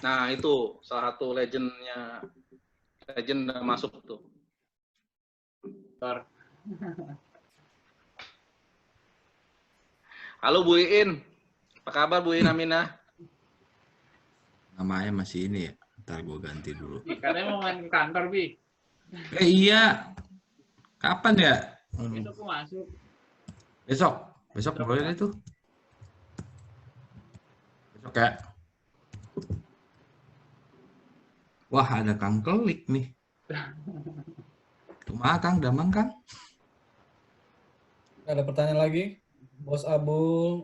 Nah, itu salah satu legend udah masuk tuh. Halo Bu Iin. Apa kabar Bu Iin Aminah? Namanya masih ini ya. Ntar gue ganti dulu. Katanya mau main ke kantor, Bi. Iya. Kapan ya? Itu aku masuk. Besok boleh itu. Besok ya. Wah, ada Kang Kelik nih. Kumaha Kang, damang Kang? Ada pertanyaan lagi? Bos Abul,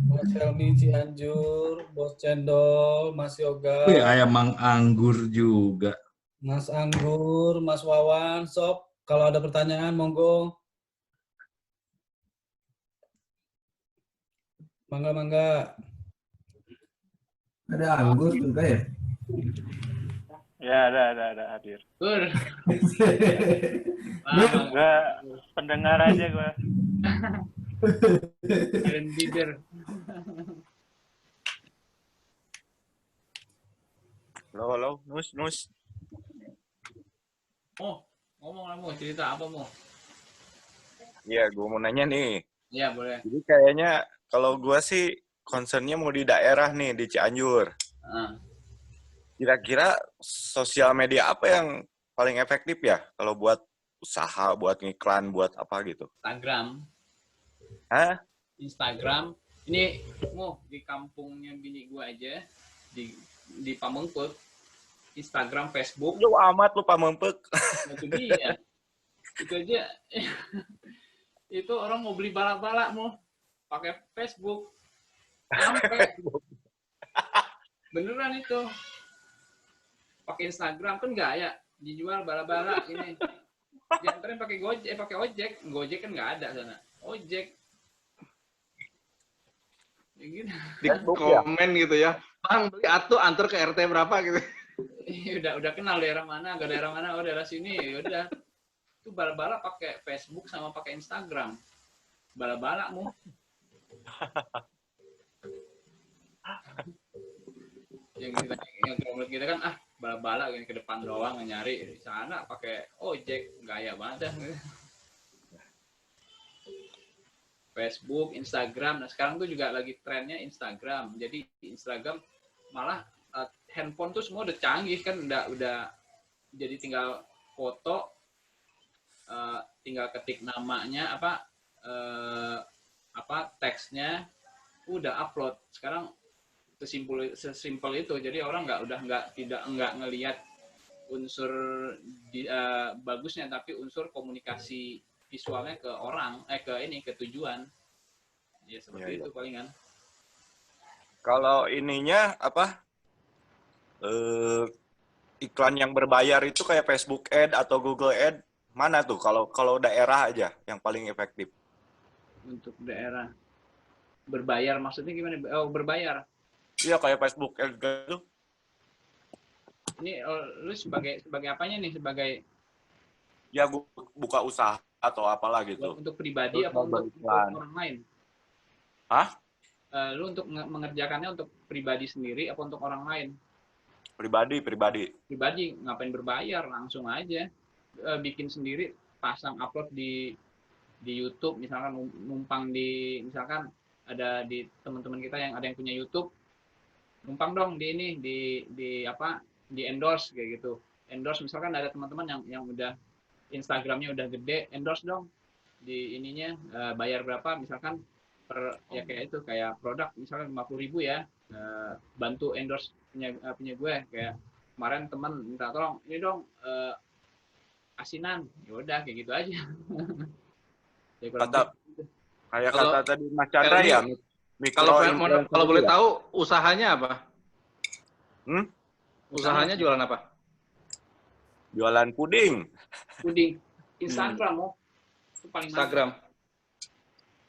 Mas Helmi Cianjur, Bos Cendol, Mas Yoga, Wih, ayam Mang Anggur juga. Mas Anggur, Mas Wawan, Sob. Kalau ada pertanyaan, monggo. Mangga. Ada anggur juga ya? Ya, ada hadir. Gur. Enggak, pendengar aja gue. Kalian bibir. Halo, Nus. Oh, ngomong lah, Mo. Cerita apa, Mo? Iya, gue mau nanya nih. Iya, boleh. Jadi kayaknya kalau gue sih concernnya mau di daerah nih, di Cianjur. Kira-kira sosial media apa yang paling efektif ya? Kalau buat usaha, buat ngiklan, buat apa gitu? Instagram. Hah? Instagram. Ini, Mo, di kampungnya bini gue aja. Di Pamengpeuk. Instagram, Facebook. Lu amat lu Pamengpeuk. Itu dia. Itu aja. Itu orang mau beli balak-balak, Mo. Pakai Facebook. Sampai. Beneran itu. Pakai Instagram kan nggak ya, dijual bala-bala ini. Diantarin pakai ojek. Gojek kan nggak ada sana. Ojek. Ya gitu. Di komen gitu ya. Bang, beli atuh antar ke RT berapa gitu. udah kenal daerah mana, ke daerah mana, oh daerah sini, ya udah. Itu bala-bala pakai Facebook sama pakai Instagram. Bala-bala mu. yang kita kan bala-bala ke depan doang nyari di sana pakai ojek gaya banget dah. Facebook, Instagram. Nah sekarang tuh juga lagi trennya Instagram. Jadi Instagram malah handphone tuh semua udah canggih kan, udah jadi tinggal foto, tinggal ketik namanya teksnya, udah upload. Sekarang sesimpel itu, jadi orang nggak ngelihat unsur bagusnya, tapi unsur komunikasi visualnya ke orang, ke tujuan. Ya seperti itu palingan. Kalau ininya iklan yang berbayar itu kayak Facebook Ad atau Google Ad, mana tuh kalau daerah aja yang paling efektif? Untuk daerah berbayar maksudnya gimana? Oh, berbayar. Iya kayak Facebook Ad gitu. Ini lu sebagai apanya nih? Sebagai ya buka usaha atau apalah gitu. Untuk pribadi apa untuk orang lain? Hah? Lu untuk mengerjakannya untuk pribadi sendiri apa untuk orang lain? Pribadi. Pribadi, ngapain berbayar? Langsung aja bikin sendiri, pasang upload di YouTube, misalkan numpang misalkan ada di teman-teman kita yang ada yang punya YouTube, numpang dong di endorse kayak gitu. Endorse misalkan ada teman-teman yang udah Instagramnya udah gede, endorse dong di ininya, bayar berapa misalkan kayak produk misalkan 50.000 ya, bantu endorse punya gue. Kayak kemarin teman minta tolong ini dong asinan, ya udah kayak gitu aja. Kata tadi Mas Chandra ya. Kalau boleh tahu usahanya apa? Usahanya jualan apa? Jualan puding. Instagram itu paling Instagram.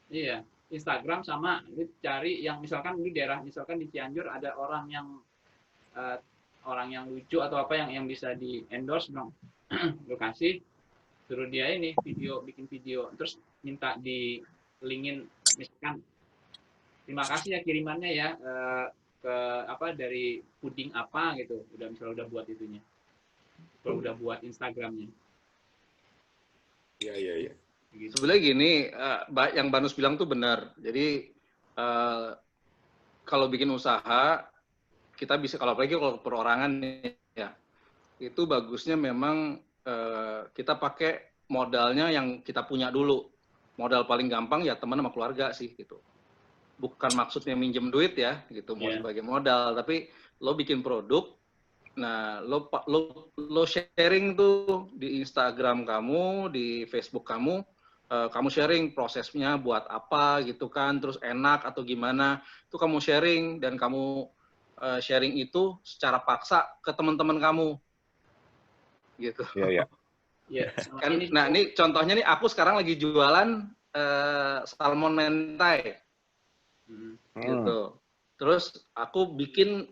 Iya, Instagram sama lu cari yang misalkan di daerah, misalkan di Cianjur ada orang yang lucu atau apa yang bisa di endorse dong. Lu kasih, suruh dia bikin video, terus minta di linkin misalkan terima kasih ya kirimannya ya, ke apa dari puding apa gitu, udah buat itunya, kalau udah buat Instagramnya. Iya. Gitu. Sebenarnya gini, yang Banus bilang tuh benar. Jadi kalau bikin usaha, kita bisa, kalau apalagi kalau perorangan ya, itu bagusnya memang kita pakai modalnya yang kita punya dulu. Modal paling gampang ya teman sama keluarga sih gitu. Bukan maksudnya minjem duit ya gitu, mau sebagai modal, tapi lo bikin produk. Nah, lo sharing tuh di Instagram kamu, di Facebook kamu sharing prosesnya buat apa gitu kan, terus enak atau gimana, itu kamu sharing, dan kamu sharing itu secara paksa ke teman-teman kamu, gitu. Iya. Kan, nah ini contohnya nih, aku sekarang lagi jualan salmon mentai, gitu. Terus aku bikin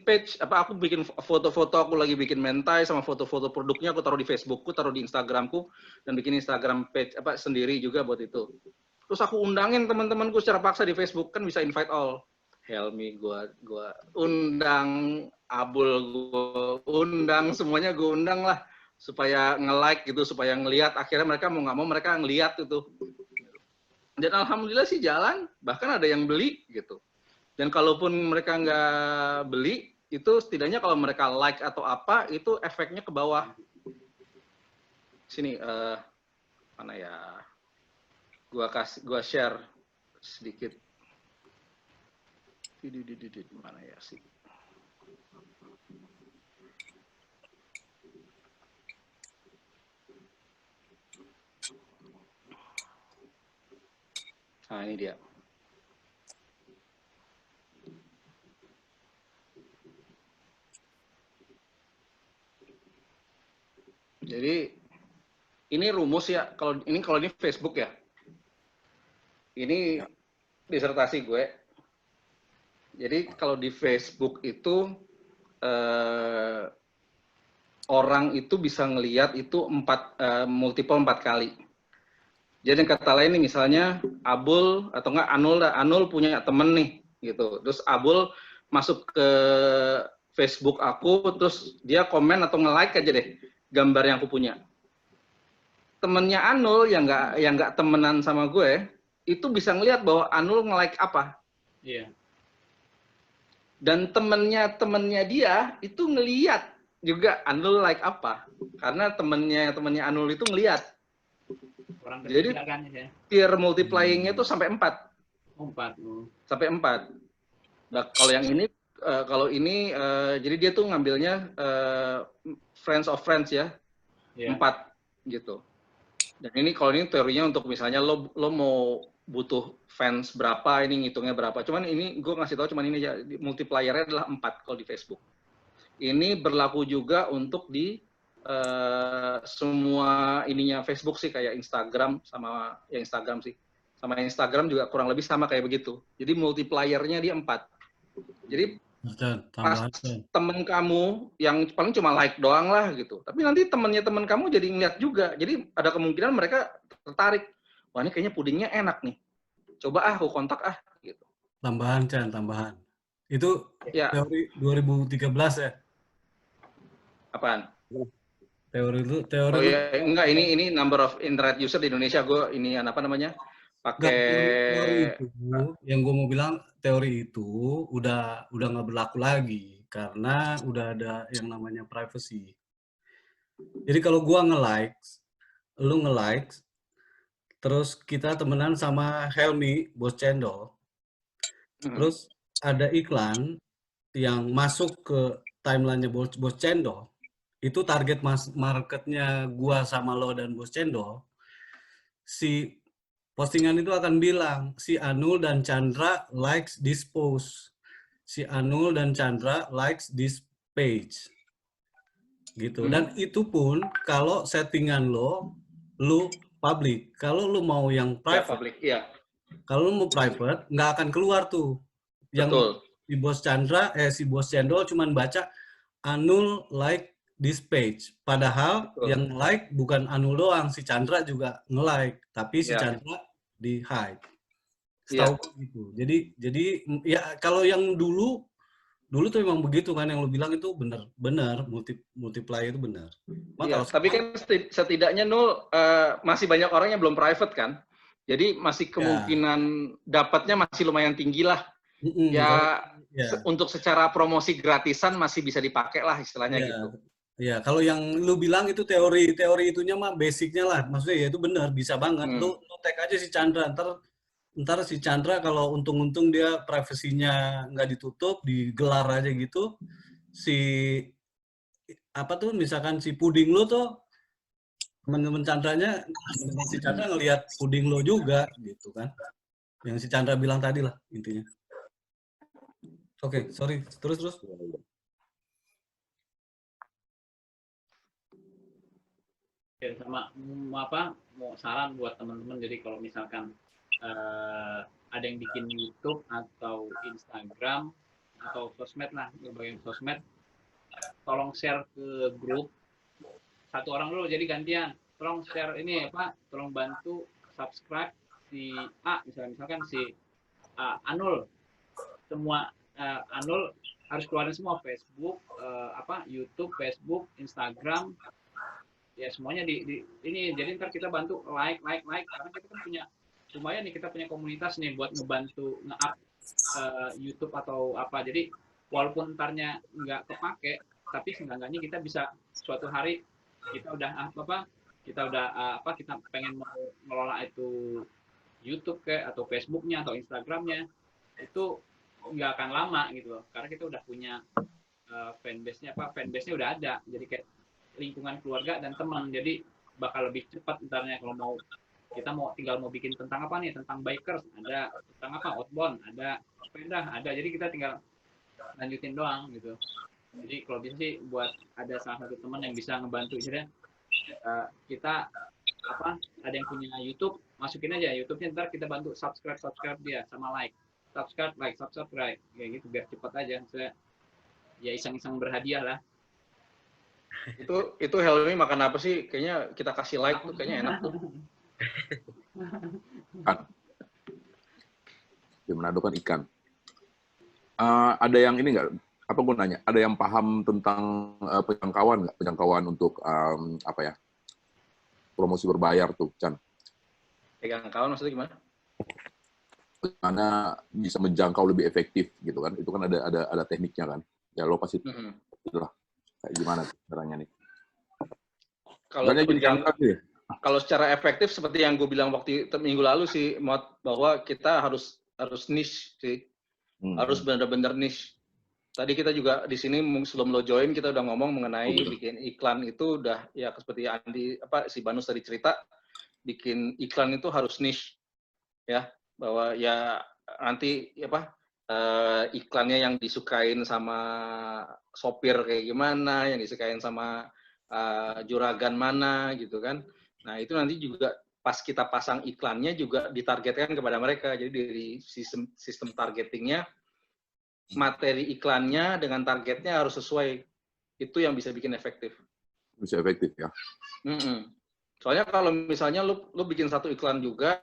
page, aku bikin foto-foto aku lagi bikin mentai sama foto-foto produknya, aku taruh di Facebookku, taruh di Instagramku, dan bikin Instagram page sendiri juga buat itu. Terus aku undangin teman-temanku secara paksa di Facebook, kan bisa invite all. Helmi gua undang, Abul gua undang, semuanya gua undang lah supaya nge-like gitu, supaya ngelihat, akhirnya mereka mau nggak mau mereka ngelihat gitu. Dan alhamdulillah sih jalan, bahkan ada yang beli gitu. Dan kalaupun mereka nggak beli, itu setidaknya kalau mereka like atau apa, itu efeknya ke bawah. Sini, mana ya? Gua share sedikit. Mana ya sih? Nah, ini dia. Jadi ini rumus ya, kalau ini Facebook ya. Ini disertasi gue. Jadi kalau di Facebook itu orang itu bisa ngelihat itu multiple 4 kali. Jadi kata lain nih, misalnya Abul atau enggak Anul punya temen nih gitu. Terus Abul masuk ke Facebook aku, terus dia komen atau nge-like aja deh gambar yang aku punya. Temennya Anul yang nggak temenan sama gue, itu bisa ngelihat bahwa Anul nge-like apa. Iya. Dan temennya dia itu ngelihat juga Anul like apa. Karena temennya Anul itu ngelihat. Jadi tier multiplying-nya itu sampai 4. 4. Sampai 4. Nah, kalau ini jadi dia tuh ngambilnya friends of friends ya. 4 gitu. Dan ini kalau ini teorinya untuk misalnya lo mau butuh fans berapa, ini ngitungnya berapa. Cuman ini gue ngasih tahu cuman ini aja, multiplier-nya adalah 4 kalau di Facebook. Ini berlaku juga untuk di semua ininya Facebook sih, kayak Instagram sama Instagram sih. Sama Instagram juga kurang lebih sama kayak begitu. Jadi multiplier-nya dia 4. Jadi pas temen kamu yang paling cuma like doang lah gitu. Tapi nanti temen kamu jadi ngeliat juga. Jadi ada kemungkinan mereka tertarik. Wah, ini kayaknya pudingnya enak nih. Coba aku kontak gitu. Tambahan. Itu ya. Teori 2013 ya? Apaan? Teori. Oh ya, enggak, ini number of internet user di Indonesia. Gue ini apa namanya? Pakai teori itu, yang gue mau bilang teori itu udah nggak berlaku lagi karena udah ada yang namanya privacy. Jadi kalau gue lu nge-like, terus kita temenan sama Helmi, bos cendol, terus ada iklan yang masuk ke timeline-nya bos cendol, itu target marketnya gue sama lo dan bos cendol, si postingan itu akan bilang, si Anul dan Chandra likes this post. Si Anul dan Chandra likes this page. Gitu. Dan itu pun kalau settingan lu public. Kalau lu mau yang private, public, ya. Kalau lu mau private, nggak akan keluar tuh. Yang Betul. si bos Chandra, si bos Cendol cuman baca Anul like this page. Padahal yang like bukan Anul doang, si Chandra juga nge-like, tapi si Chandra di hide. Setahu gitu. Jadi ya kalau yang dulu dulu tuh emang begitu kan, yang lu bilang itu benar multiply itu benar. Iya, tapi kan setidaknya Nul masih banyak orang yang belum private kan, jadi masih kemungkinan dapatnya masih lumayan tinggi lah. Untuk secara promosi gratisan masih bisa dipakai lah istilahnya gitu. Ya, kalau yang lu bilang itu teori itunya mah basicnya lah, maksudnya ya itu benar, bisa banget. Lu tag aja si Chandra, ntar si Chandra kalau untung-untung dia privasinya nggak ditutup, digelar aja gitu, si apa tuh misalkan si puding lo tuh teman-teman Chandranya, si Chandra ngelihat puding lo juga gitu kan, yang si Chandra bilang tadi lah intinya. Oke, sorry, terus. Dan sama mau saran buat teman-teman, jadi kalau misalkan ada yang bikin YouTube atau Instagram atau sosmed lah, berbagai sosmed, tolong share ke grup satu orang dulu, jadi gantian tolong share ini tolong bantu subscribe si A, misalkan si Anul, semua Anul harus keluarin semua Facebook, YouTube, Facebook, Instagram, ya semuanya di ini, jadi ntar kita bantu like karena kita kan punya lumayan nih, kita punya komunitas nih buat ngebantu nge-up YouTube atau apa, jadi walaupun ntarnya nggak kepake, tapi seenggaknya kita bisa suatu hari kita pengen mau ngelola itu YouTube atau Facebooknya atau Instagramnya, itu nggak akan lama gitu loh, karena kita udah punya fanbase-nya udah ada, jadi kayak lingkungan keluarga dan teman, jadi bakal lebih cepat ntarnya kalau kita tinggal mau bikin tentang apa nih, tentang bikers ada, tentang apa outbound ada, sepeda ada, jadi kita tinggal lanjutin doang gitu. Jadi kalau bisa sih buat ada salah satu teman yang bisa ngebantu, istilahnya kita ada yang punya YouTube, masukin aja YouTube-nya, ntar kita bantu subscribe dia sama subscribe kayak gitu biar cepat aja, saya ya iseng-iseng berhadiah lah. Itu Helmi makan apa sih? Kayaknya kita kasih like tuh kayaknya enak tuh. Ikan. Di Manado kan ikan. Ada yang ini nggak? Apa gue nanya? Ada yang paham tentang penjangkauan nggak? Penjangkauan untuk promosi berbayar tuh, Chan? Penjangkauan maksudnya gimana? Bagaimana bisa menjangkau lebih efektif gitu kan? Itu kan ada tekniknya kan? Ya lo pasti itulah. Kayak gimana caranya nih? Kalau secara efektif seperti yang gue bilang waktu minggu lalu sih, bahwa kita harus niche sih, harus benar-benar niche. Tadi kita juga di sini sebelum lo join kita udah ngomong mengenai bikin iklan itu udah ya seperti si Banus tadi cerita, bikin iklan itu harus niche ya, bahwa ya nanti iklannya yang disukain sama sopir kayak gimana, yang disukain sama juragan mana gitu kan. Nah itu nanti juga pas kita pasang iklannya juga ditargetkan kepada mereka. Jadi dari sistem targetingnya, materi iklannya dengan targetnya harus sesuai. Itu yang bisa bikin efektif. Bisa efektif ya. Soalnya kalau misalnya lu bikin satu iklan juga,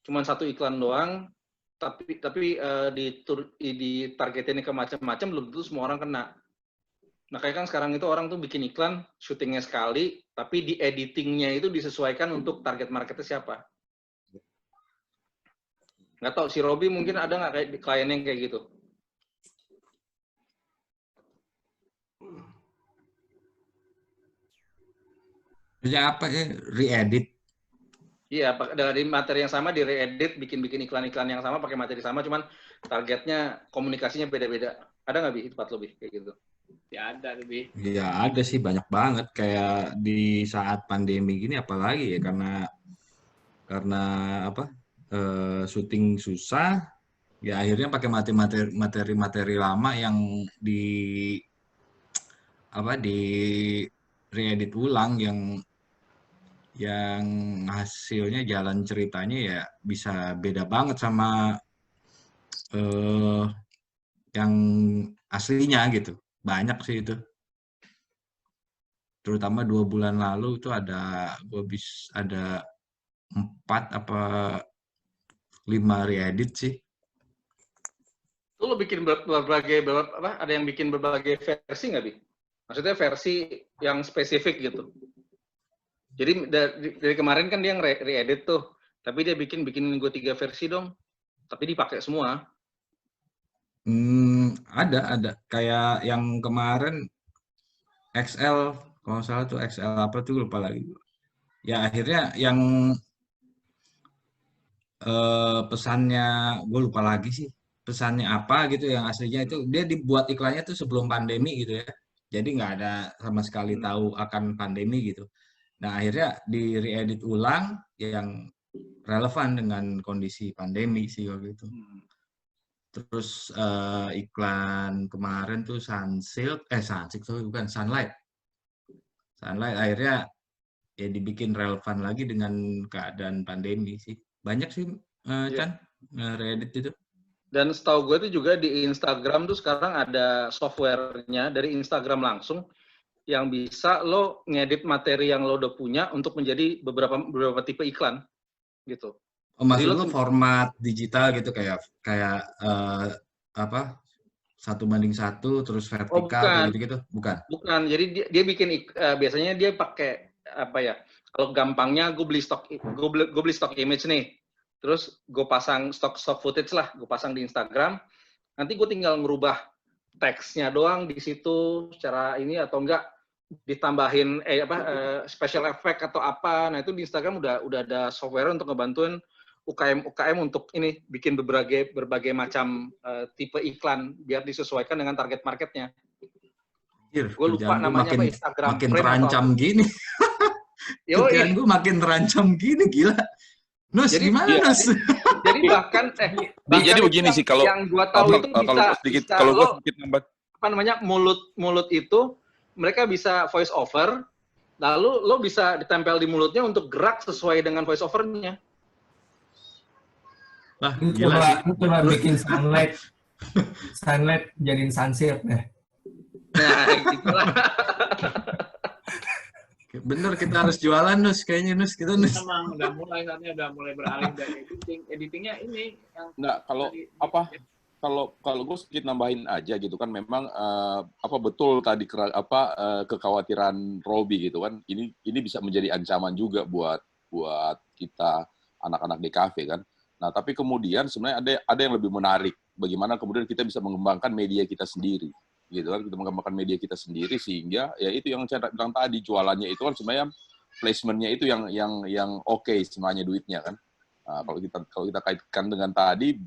cuman satu iklan doang, tapi ditargetin ke macam-macam, belum tentu semua orang kena. Nah kayak kan sekarang itu orang tuh bikin iklan, syutingnya sekali, tapi di editingnya itu disesuaikan untuk target marketnya siapa. Nggak tahu si Robi mungkin ada nggak kayak klien yang kayak gitu? Kerja apa ya? Re-edit? Iya, dari materi yang sama di re-edit, bikin iklan-iklan yang sama pakai materi sama, cuman targetnya komunikasinya beda-beda. Ada nggak Bi, tempat lebih kayak gitu? Ya ada lebih. Ya ada sih, banyak banget. Kayak di saat pandemi gini apalagi ya, karena syuting susah, ya akhirnya pakai materi lama yang di re-edit ulang, yang hasilnya jalan ceritanya ya bisa beda banget sama yang aslinya gitu. Banyak sih itu. Terutama 2 bulan lalu itu ada 4 apa 5 re-edit sih. Itu lo bikin berbagai apa? Ada yang bikin berbagai versi nggak, Bi? Maksudnya versi yang spesifik gitu. Jadi dari kemarin kan dia re-edit tuh, tapi dia bikin gue 3 versi dong, tapi dipakai semua. Ada. Kayak yang kemarin XL, kalau nggak salah tuh XL apa tuh lupa lagi. Ya akhirnya yang pesannya gue lupa lagi sih. Pesannya apa gitu yang aslinya itu dia dibuat iklannya tuh sebelum pandemi gitu ya. Jadi nggak ada sama sekali tahu akan pandemi gitu. Nah akhirnya di re-edit ulang yang relevan dengan kondisi pandemi sih waktu itu. Terus iklan kemarin tuh Sunsilk tuh bukan Sunlight akhirnya ya dibikin relevan lagi dengan keadaan pandemi sih. Banyak sih Chan re-edit itu. Dan setahu gue tuh juga di Instagram tuh sekarang ada softwarenya dari Instagram langsung yang bisa lo ngedit materi yang lo udah punya untuk menjadi beberapa tipe iklan gitu. Oh, maksud lo format digital gitu kayak apa 1:1 terus vertikal kayak gitu-gitu? Bukan. Bukan. Jadi dia bikin biasanya dia pakai apa ya? Kalau gampangnya gue beli stock image nih. Terus gue pasang stock footage lah, gue pasang di Instagram. Nanti gue tinggal ngerubah teksnya doang di situ secara ini atau enggak ditambahin special effect atau apa. Nah, itu di Instagram udah ada software untuk ngebantuin UKM untuk ini bikin berbagai macam tipe iklan biar disesuaikan dengan target marketnya. Gue lupa namanya apa, Instagram makin terancam gini. Kerjaan gue makin terancam gini, gila. Nus, jadi, gimana Nus? Jadi bahkan jadi begini sih kalau yang gue tahu itu kalau gue sedikit nambah apa namanya mulut itu mereka bisa voice over, lalu lo bisa ditempel di mulutnya untuk gerak sesuai dengan voice overnya. Wah, gila. Coba bikin sunlight jadiin sunsilk deh. Nah, gitulah. Bener, kita harus jualan Nus, kayaknya Nus, kita Nus. Memang udah mulai beralih dari editingnya ini yang kalau gue sedikit nambahin aja gitu kan, memang betul tadi kekhawatiran Robi gitu kan, ini bisa menjadi ancaman juga buat kita anak-anak di kafe kan. Nah, tapi kemudian sebenarnya ada yang lebih menarik, bagaimana kemudian kita bisa mengembangkan media kita sendiri gitu kan, kita mengembangkan media kita sendiri sehingga ya itu yang saya bilang tadi, jualannya itu kan sebenarnya placement-nya itu yang oke sebenarnya duitnya kan. Nah, kalau kita kaitkan dengan tadi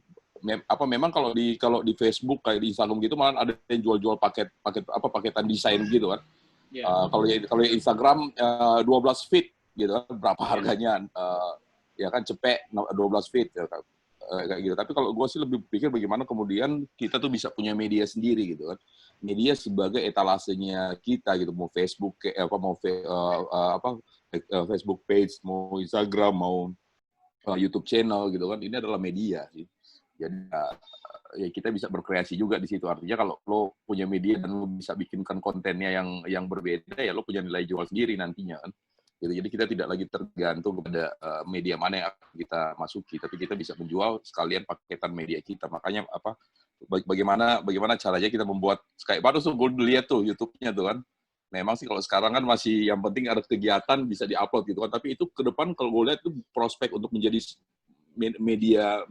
memang kalau di Facebook kayak di Instagram gitu malah ada yang jual-jual paketan desain gitu kan. Kalau di Instagram 12 feet gitu kan, berapa harganya ya kan, cepet 12 feet ya kan. Kayak gitu. Tapi kalau gue sih lebih pikir bagaimana kemudian kita tuh bisa punya media sendiri gitu kan. Media sebagai etalasenya kita gitu, mau Facebook Facebook page, mau Instagram, mau YouTube channel gitu kan. Ini adalah media sih. Jadi ya kita bisa berkreasi juga di situ. Artinya kalau lo punya media dan lo bisa bikinkan kontennya yang berbeda, ya lo punya nilai jual sendiri nantinya kan. Jadi kita tidak lagi tergantung kepada media mana yang kita masuki, tapi kita bisa menjual sekalian paketan media kita. Makanya bagaimana caranya kita membuat kayak baru tuh gue lihat tuh YouTube-nya tuh kan. Memang sih kalau sekarang kan masih yang penting ada kegiatan bisa diupload gitu kan. Tapi itu ke depan kalau gue lihat itu prospek untuk menjadi media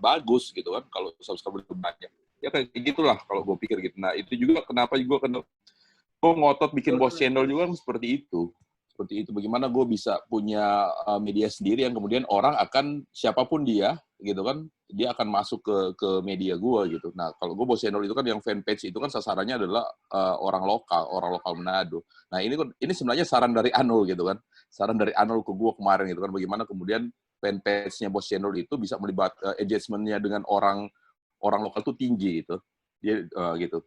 bagus gitu kan. Kalau subscriber banyak, ya kayak gitulah kalau gue pikir gitu. Nah itu juga kenapa gue ngotot bikin Boss Channel juga kan seperti itu. Bagaimana gue bisa punya media sendiri yang kemudian orang akan siapapun dia gitu kan, dia akan masuk ke media gue gitu. Nah kalau gue Boss Channel itu kan yang fanpage itu kan sasarannya adalah orang lokal Manado. Nah ini sebenarnya saran dari Anul gitu kan, saran dari Anul ke gue kemarin gitu kan, bagaimana kemudian fanpage-nya Boss Channel itu bisa melibat engagement-nya dengan orang lokal itu tinggi gitu. Dia gitu.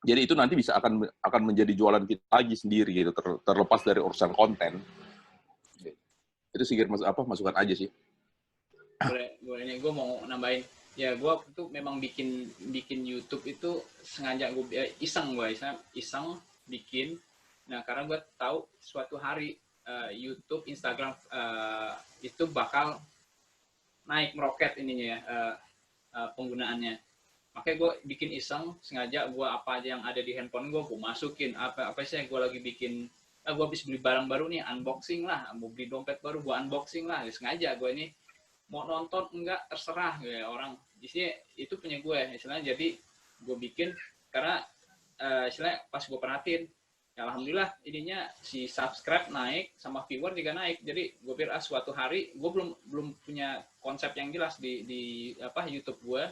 Jadi itu nanti bisa akan menjadi jualan kita lagi sendiri gitu, terlepas dari urusan konten. Itu sih masukan aja sih. Boleh nih, gue mau nambahin. Ya gue tuh memang bikin YouTube itu sengaja gue iseng bikin. Nah karena gue tahu suatu hari YouTube, Instagram itu bakal naik meroket ininya ya, penggunaannya. Makanya gue bikin iseng, sengaja gue apa aja yang ada di handphone gue masukin. Apa sih yang gue lagi bikin, gue habis beli barang baru nih, unboxing lah, mau beli dompet baru, gue unboxing lah. Sengaja gue ini mau nonton enggak terserah ya orang. Isinya itu punya gue, istilahnya. Jadi gue bikin karena istilahnya pas gue perhatiin, ya alhamdulillah ininya si subscribe naik sama viewer juga naik. Jadi gue pikir suatu hari gue belum punya konsep yang jelas di YouTube gue.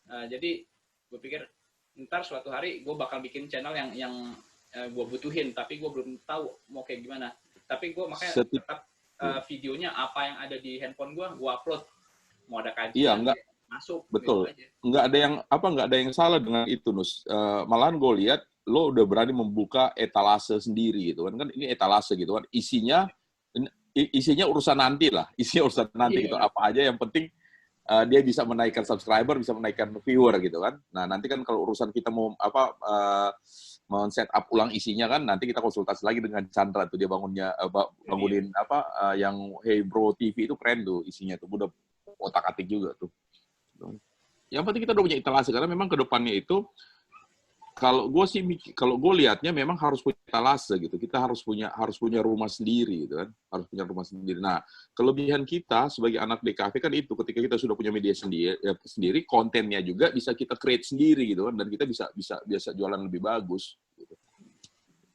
Jadi gue pikir ntar suatu hari gue bakal bikin channel yang gue butuhin, tapi gue belum tahu mau kayak gimana. Tapi gue makanya tetap videonya apa yang ada di handphone gue upload. Mau ada kajian masuk. Betul. Gitu aja. Nggak ada yang salah dengan itu, Nus. Malahan gue lihat lo udah berani membuka etalase sendiri gitu kan. Kan ini etalase gitu kan. Isinya urusan nanti lah. Isinya urusan nanti gitu. Apa aja yang penting dia bisa menaikkan subscriber, bisa menaikkan viewer gitu kan. Nah, nanti kan kalau urusan kita mau men-set up ulang isinya kan, nanti kita konsultasi lagi dengan Chandra tuh, dia bangunin yang Hey Bro TV itu keren tuh isinya tuh, udah otak-atik juga tuh. Yang penting kita udah punya etalase, karena memang ke depannya itu kalau gue lihatnya memang harus punya etalase gitu. Kita harus punya rumah sendiri gitu kan. Harus punya rumah sendiri. Nah, kelebihan kita sebagai anak DKV kan itu, ketika kita sudah punya media sendiri, kontennya juga bisa kita create sendiri gitu kan, dan kita bisa jualan lebih bagus gitu.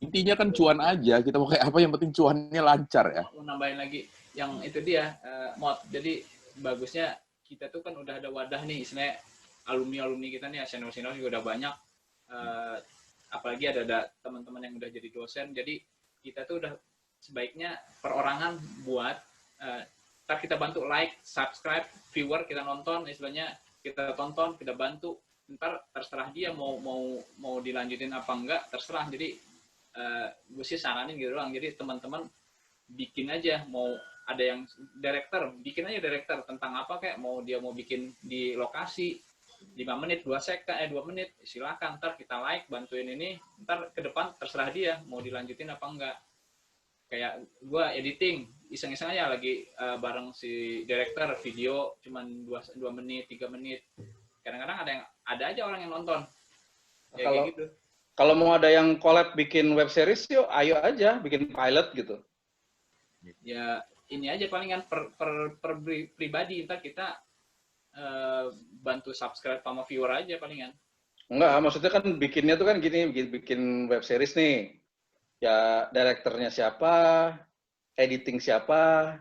Intinya kan cuan aja, kita mau kayak apa yang penting cuannya lancar ya. Mau nambahin lagi yang itu dia Mod. Jadi bagusnya kita tuh kan udah ada wadah nih, istilahnya alumni kita nih, senior juga udah banyak. Apalagi ada teman-teman yang udah jadi dosen, jadi kita tuh udah sebaiknya perorangan buat ntar kita bantu like, subscribe, viewer kita nonton, istilahnya kita tonton, kita bantu, ntar terserah dia mau dilanjutin apa enggak, terserah. Jadi gue sih saranin gitu doang. Jadi teman-teman bikin aja, mau ada yang bikin aja director tentang apa, kayak mau bikin di lokasi 5 menit, 2 menit, silakan, ntar kita like, bantuin ini, ntar ke depan terserah dia mau dilanjutin apa enggak. Kayak gue editing, iseng-iseng aja lagi bareng si director, video cuman 2 menit, 3 menit. Kadang-kadang ada aja orang yang nonton. Ya, kayak gitu. Kalau mau ada yang collab bikin web series, yuk ayo aja bikin pilot gitu. Ya ini aja palingan per pribadi, ntar kita bantu subscribe sama viewer aja palingan. Enggak, maksudnya kan bikinnya tuh kan gini, bikin web series nih. Ya direkturnya siapa, editing siapa,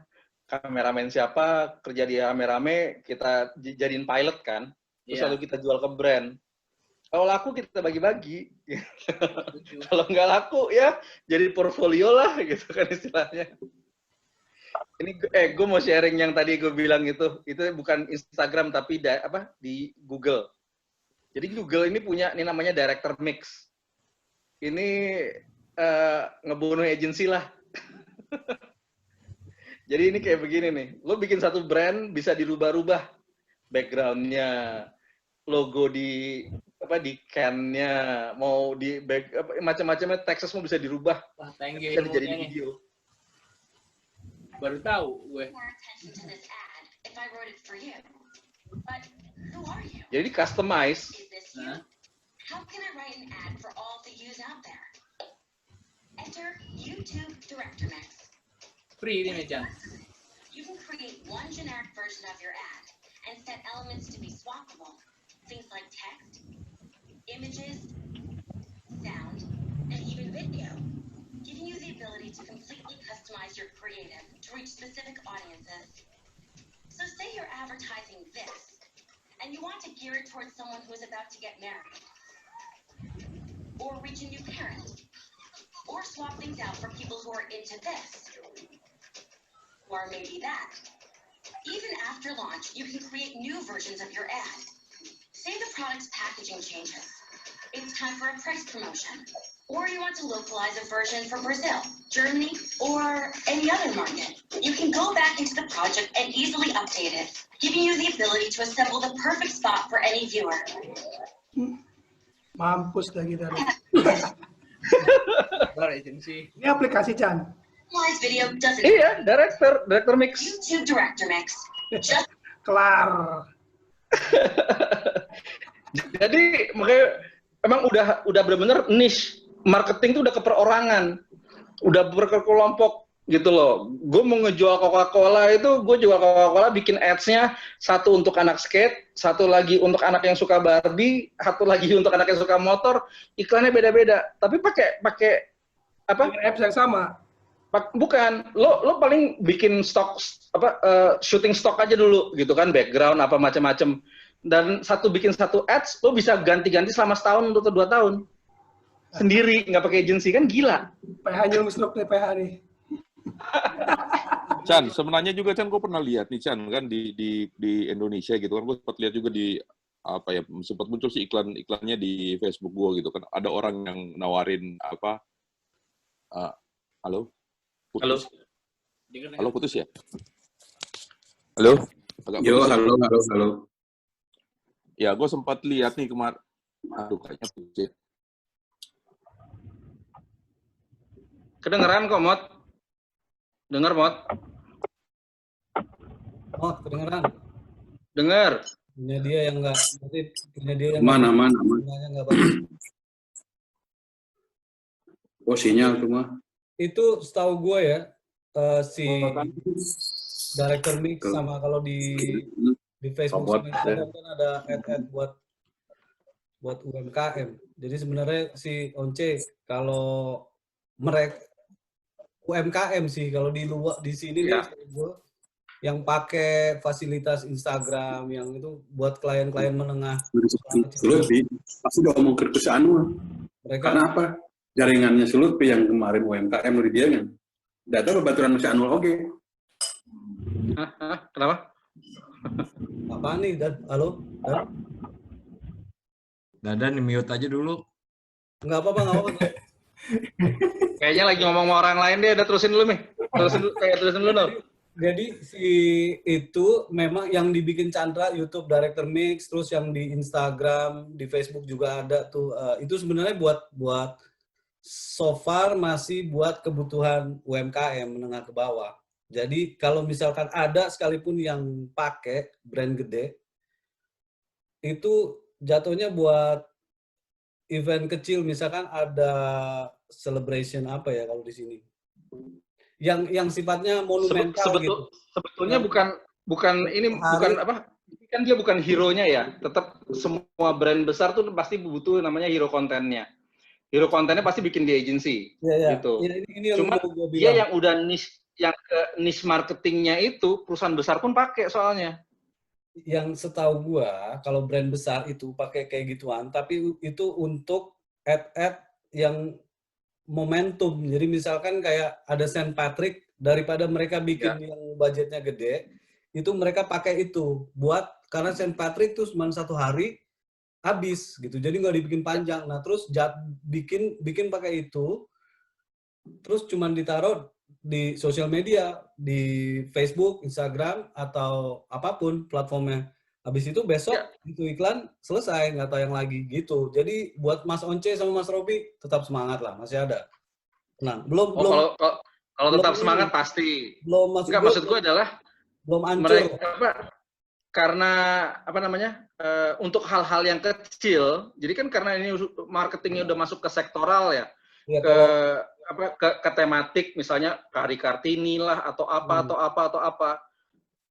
kameramen siapa, kerja di rame-rame, kita jadiin pilot kan. Terus lalu kita jual ke brand. Kalau laku kita bagi-bagi. Kalau nggak laku ya jadi portfolio lah gitu kan istilahnya. Ini gue mau sharing yang tadi gue bilang itu bukan Instagram tapi di Google. Jadi Google ini punya ini namanya director mix. Ini ngebunuh agensi lah. Jadi ini kayak begini nih, lo bikin satu brand bisa dirubah-rubah backgroundnya, logo di can-nya, mau di macam-macamnya, teksnya bisa dirubah. Wah, thank you. Bisa dijadiin video. Baru tahu gue. Jadi customize. How can I write an ad for all the views out there? Enter YouTube Director Mix. Free ini, Chan. You can create one generic version of your ad and set elements to be swappable. Things like text, images, sound, and even video, giving you the ability to completely customize your creative to reach specific audiences. So say you're advertising this, and you want to gear it towards someone who is about to get married, or reach a new parent, or swap things out for people who are into this, or maybe that. Even after launch, you can create new versions of your ad. Say the product's packaging changes. It's time for a price promotion. Or you want to localize a version for Brazil, Germany, or any other market. You can go back into the project and easily update it, giving you the ability to assemble the perfect spot for any viewer. Mampus lagi dari. Agency. Ini aplikasi, Chan. Live video doesn't. Iya, director mix. YouTube Director Mix. Just Kelar. Jadi makanya emang udah benar-benar niche. Marketing tuh udah keperorangan, udah berkelompok gitu loh. Gue mau ngejual Coca-Cola itu, gue jual Coca-Cola bikin ads-nya, satu untuk anak skate, satu lagi untuk anak yang suka Barbie, satu lagi untuk anak yang suka motor. Iklannya beda-beda, tapi pakai apa? Apps yang sama. Bukan, lo paling bikin stok shooting stock aja dulu gitu kan, background apa macam-macam. Dan bikin satu ads, lo bisa ganti-ganti selama setahun atau 2 tahun. Sendiri, nggak pakai agensi, kan gila. PH-nya musnuk nih, PH nih. Chan, sebenarnya juga Chan, gue pernah lihat nih Chan kan di Indonesia gitu kan, gue sempat lihat juga di apa ya, sempat muncul sih iklannya di Facebook gue gitu kan, ada orang yang nawarin apa, halo, putus, halo putus ya, halo, agak Yo, putus. halo. Ya, gue sempat lihat nih kemarin, aduh kayaknya putus. Kedengeran kok, Mot. Dengar, Mot. Oh, kedengeran. Dengar. Punya dia yang enggak, berarti punya dia yang Mana. sinyalnya enggak bagus. Oh, sinyal tuh mah. Itu setahu gue ya, si Director Mix sama kalau di Facebook sama Instagram kan ada ad buat UMKM. Jadi sebenarnya si Once kalau mereka UMKM sih kalau di luar di sini nih yang pakai fasilitas Instagram yang itu buat klien-klien menengah. Sulut pasti udah ngomong ke anu. Mereka Karena apa? Jaringannya Sulut yang kemarin UMKM di dia kan. Data bebaturan masih anu oke. Kenapa? apa nih? Halo? Dadan mute aja dulu. Nggak apa-apa. Kayaknya lagi ngomong sama orang lain deh, udah terusin dulu nih. Terusin dulu dong. Jadi si itu memang yang dibikin Chandra YouTube Director Mix, terus yang di Instagram, di Facebook juga ada tuh. Itu sebenarnya buat so far masih buat kebutuhan UMKM menengah ke bawah. Jadi kalau misalkan ada sekalipun yang pakai brand gede, itu jatuhnya buat event kecil, misalkan ada celebration apa ya kalau di sini. Yang sifatnya monumental gitu. Sebetulnya bukan apa? Kan dia bukan hero-nya ya. Tetap semua brand besar tuh pasti butuh namanya hero kontennya. Hero kontennya pasti bikin di agency gitu. Ya, ini yang cuma dia yang udah niche marketingnya itu perusahaan besar pun pakai soalnya. Yang setahu gua kalau brand besar itu pakai kayak gituan, tapi itu untuk ad yang momentum. Jadi misalkan kayak ada Saint Patrick, daripada mereka bikin yang budgetnya gede, itu mereka pakai itu buat, karena Saint Patrick tuh cuma 1 hari habis gitu. Jadi nggak dibikin panjang. Nah, terus bikin pakai itu, terus cuma ditaruh di sosial media, di Facebook, Instagram, atau apapun platformnya. Habis itu besok itu iklan selesai, nggak tayang lagi gitu. Jadi buat Mas Once sama Mas Robi tetap semangat lah, masih ada. Nah, kalau tetap semangat pasti. Maksud gue adalah belum hancur. Karena apa namanya? Untuk hal-hal yang kecil. Jadi kan karena ini marketingnya udah masuk ke sektoral ya. Ke tematik, misalnya Kari Kartini lah atau apa.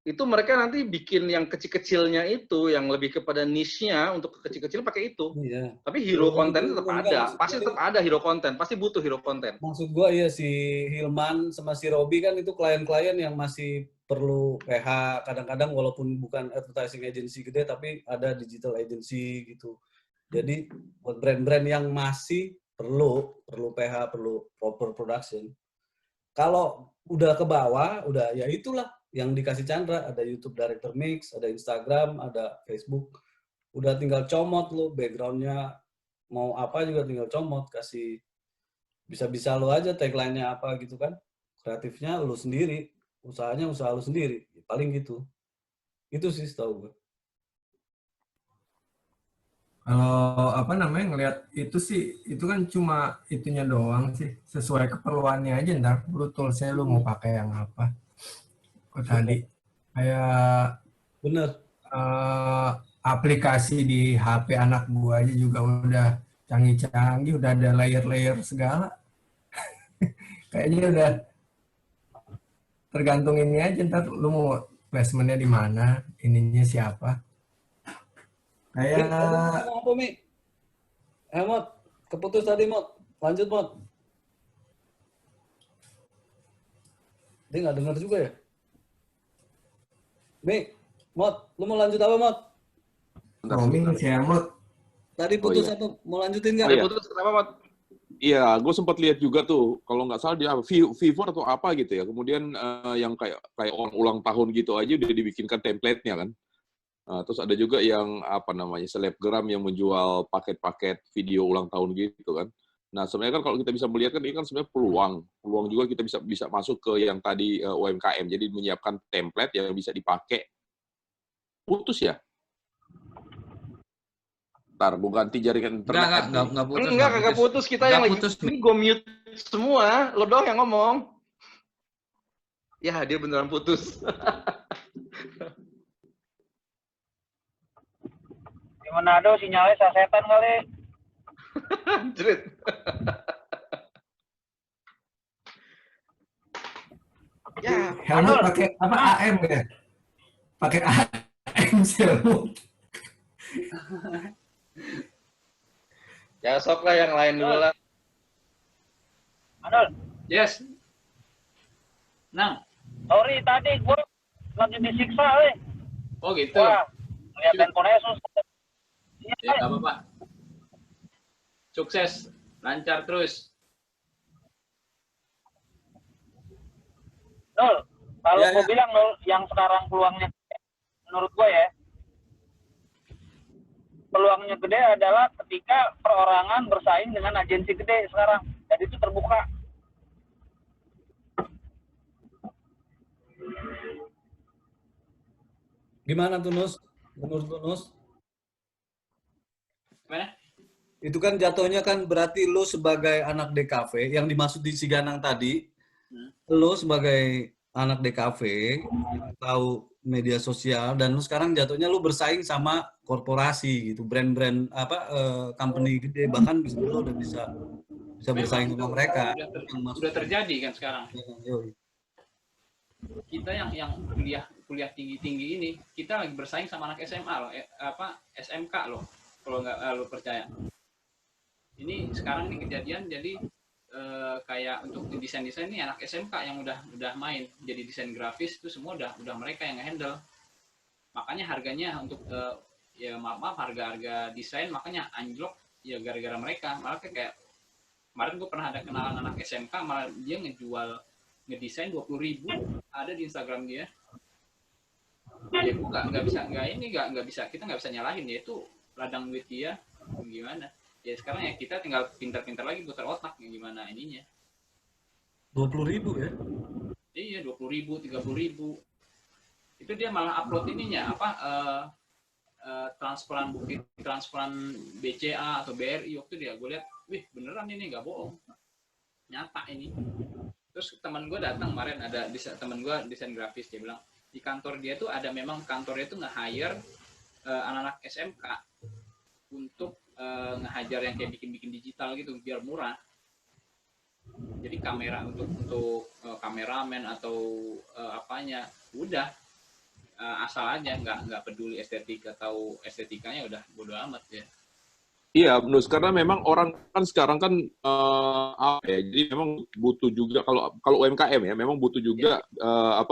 Itu mereka nanti bikin yang kecil-kecilnya itu, yang lebih kepada niche-nya, untuk kecil-kecil pakai itu. Iya. Tapi hero konten tetap ada. Pasti tetap ada hero konten. Pasti butuh hero konten. Maksud gua ya si Hilman sama si Robi kan itu klien-klien yang masih perlu PH. Kadang-kadang walaupun bukan advertising agency gede, tapi ada digital agency gitu. Jadi buat brand-brand yang masih perlu PH, perlu proper production. Kalau udah ke bawah, udah ya itulah yang dikasih Chandra, ada YouTube Director Mix, ada Instagram, ada Facebook. Udah tinggal comot lu, background-nya mau apa juga tinggal comot, kasih bisa-bisa lu aja tagline-nya apa gitu kan. Kreatifnya lu sendiri, usahanya usaha lu sendiri, paling gitu. Itu sih setahu gue. Kalau ngelihat itu sih, itu kan cuma itunya doang sih, sesuai keperluannya aja. Ntar lu toolsnya lu mau pakai yang apa. Kok tadi kayak bener aplikasi di HP anak gua aja juga udah canggih-canggih, udah ada layer-layer segala. Kayaknya udah tergantung ini aja, ntar lu mau placementnya di mana, ininya siapa. Kayak Apa, Mi? Mot, keputus tadi, Mot. Lanjut, Mot. Dia nggak dengar juga ya? Mi, Mot, lu mau lanjut apa, Mot? roaming si Emot. Tadi putus iya. apa? Mau lanjutin nggak? Oh, iya. Putus kenapa, Mat? Iya, gue sempat lihat juga tuh, kalau nggak salah dia Fiverr atau apa gitu ya. Kemudian yang kayak orang ulang tahun gitu aja udah dibikinkan template-nya kan. Terus ada juga yang apa namanya selebgram yang menjual paket-paket video ulang tahun gitu kan. Nah sebenarnya kan kalau kita bisa melihat kan ini kan sebenarnya peluang juga kita bisa masuk ke yang tadi UMKM. Jadi menyiapkan template yang bisa dipakai. Putus ya? Ntar, gue ganti jaringan internet. Enggak putus. Enggak, kagak putus. Kita yang lagi putus. ini gue mute semua. Lo doang yang ngomong. Ya, dia beneran putus. Di Manado sinyalnya sasetan kali. Jerit. Ya, Helmut pakai apa AM ya? Pakai AM sih Helmut. ya sok lah yang lain dulu lah. Manul, Yes. Nang. sorry tadi gue lagi disiksa, Oh gitu. Wah, lihat handphonenya susah. Ya, nggak apa-apa. Sukses, lancar terus. Nul, kalau Ya, gue ya. bilang Nul, yang sekarang peluangnya menurut gue ya, peluangnya gede adalah ketika perorangan bersaing dengan agensi gede sekarang. Dan itu terbuka. Gimana tuh, Nus? Menurut lu, Nus? Gimana? Itu kan jatuhnya kan berarti lu sebagai anak DKV, yang dimaksud di Siganang tadi, lu sebagai anak DKV, yang tahu media sosial, dan lu sekarang jatuhnya lu bersaing sama korporasi gitu, brand-brand company gede, bahkan lu udah bisa bersaing sama mereka. Udah terjadi kan sekarang. Yoi. Kita yang kuliah tinggi ini, kita lagi bersaing sama anak SMA loh, SMK loh, kalau nggak lo percaya. Ini sekarang ini kejadian, jadi kayak untuk desain ini anak SMK yang udah main jadi desain grafis itu semua udah mereka yang handle. Makanya harganya untuk ya maaf harga desain makanya anjlok ya gara-gara mereka. Malah kayak kemarin gue pernah ada kenalan anak SMK, malah dia ngedesain 20.000 ada di Instagram dia. Ya gue nggak bisa kita nggak bisa nyalahin ya, itu ladang duit dia gimana. Ya sekarang ya kita tinggal pintar-pintar lagi putar otak ya gimana ininya. 20.000 ya? Iya 20.000, 30.000. Itu dia malah upload ininya transferan bukti transferan BCA atau BRI waktu dia gue lihat, wih beneran ini nggak bohong, nyata ini. Terus teman gue datang kemarin, ada teman gue desain grafis, dia bilang di kantor dia tuh ada memang kantornya tuh nge-hire anak-anak SMK untuk ngehajar yang kayak bikin digital gitu biar murah. Jadi kamera untuk kameramen atau apanya udah asal aja, nggak peduli estetika atau estetikanya, udah bodo amat ya. Iya, Nus, karena memang orang kan sekarang kan apa ya? Jadi memang butuh juga kalau UMKM ya, memang butuh juga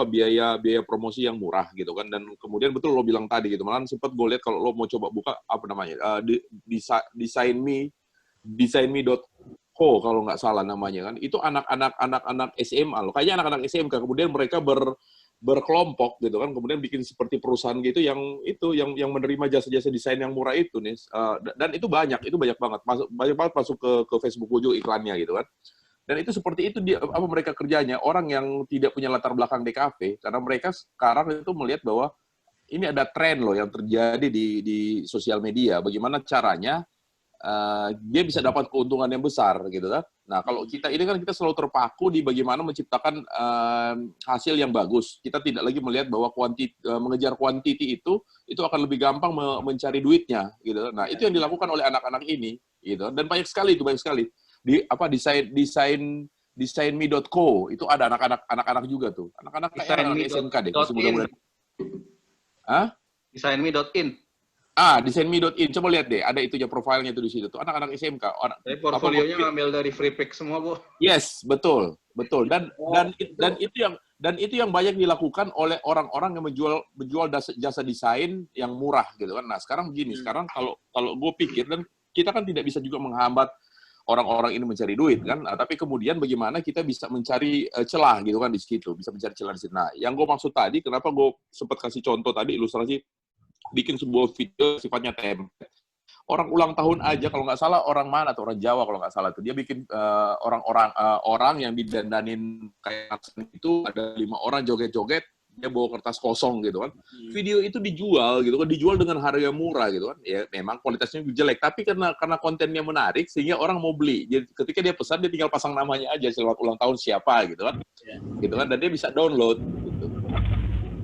biaya promosi yang murah gitu kan. Dan kemudian betul lo bilang tadi gitu, malah sempat gue lihat kalau lo mau coba buka apa namanya desainme.co kalau nggak salah namanya kan, itu anak-anak SMA lo, kayaknya anak-anak SMK, kemudian mereka berkelompok gitu kan, kemudian bikin seperti perusahaan gitu yang menerima jasa-jasa desain yang murah itu nih, dan itu banyak banget masuk ke Facebook gue juga iklannya gitu kan. Dan itu seperti itu apa mereka kerjanya, orang yang tidak punya latar belakang DKV, karena mereka sekarang itu melihat bahwa ini ada tren loh yang terjadi di sosial media, bagaimana caranya dia bisa dapat keuntungan yang besar gitu kan. Nah, kalau kita ini kan kita selalu terpaku di bagaimana menciptakan hasil yang bagus. Kita tidak lagi melihat bahwa mengejar quantity itu akan lebih gampang mencari duitnya gitu. Nah, itu yang dilakukan oleh anak-anak ini gitu. Dan banyak sekali di desainme.co itu ada anak-anak juga tuh. Anak-anak kayak anak SMK deh, masih muda-muda. Hah? Desainme.in. Desainme.in, coba lihat deh, ada itunya profilnya itu di situ tuh, anak-anak SMK. Tapi portfolionya ngambil dari free pick semua, Bu. Yes, betul. Dan itu yang banyak dilakukan oleh orang-orang yang menjual jasa desain yang murah gitu kan. Nah, sekarang begini, sekarang kalau gue pikir, dan kita kan tidak bisa juga menghambat orang-orang ini mencari duit kan, tapi kemudian bagaimana kita bisa mencari celah gitu kan di situ, bisa mencari celah di situ. Nah, yang gue maksud tadi, kenapa gue sempat kasih contoh tadi, ilustrasi, bikin sebuah video sifatnya template. Orang ulang tahun aja, kalau nggak salah orang mana tuh, orang Jawa kalau nggak salah tuh, dia bikin orang yang didandanin kayak itu, ada 5 orang joget-joget, dia bawa kertas kosong gitu kan. Video itu dijual gitu kan, dijual dengan harga murah gitu kan. Ya memang kualitasnya jelek, tapi karena kontennya menarik sehingga orang mau beli. Jadi ketika dia pesan, dia tinggal pasang namanya aja, selamat ulang tahun siapa gitu kan. Gitu kan, dan dia bisa download gitu.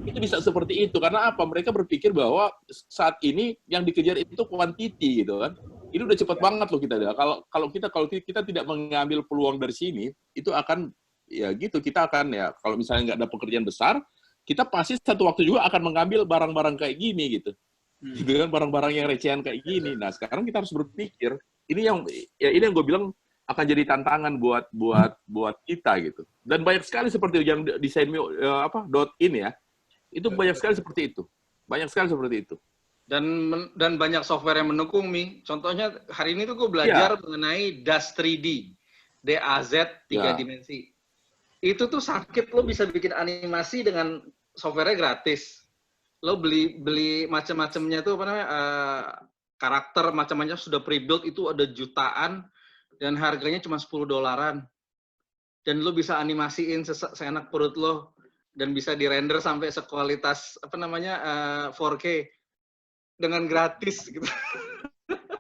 Itu bisa seperti itu karena apa? Mereka berpikir bahwa saat ini yang dikejar itu quantity gitu kan. Ini udah cepat banget loh kita. Kalau kita tidak mengambil peluang dari sini, itu akan ya gitu, kita akan ya kalau misalnya nggak ada pekerjaan besar, kita pasti satu waktu juga akan mengambil barang-barang kayak gini gitu. Gitu kan, barang-barang yang recehan kayak gini. Nah, sekarang kita harus berpikir, ini yang gue bilang akan jadi tantangan buat kita gitu. Dan banyak sekali seperti yang desainme.in ya. Itu banyak sekali seperti itu. Banyak sekali seperti itu. Dan banyak software yang mendukung, Mi. Contohnya, hari ini tuh gue belajar mengenai DAZ 3D. DAZ 3 dimensi. Itu tuh sakit, lo bisa bikin animasi dengan software-nya gratis. Lo beli macam-macamnya tuh, karakter macam-macamnya sudah pre-built, itu ada jutaan, dan harganya cuma $10. Dan lo bisa animasiin seenak perut lo. Dan bisa dirender sampai sekualitas 4K dengan gratis gitu.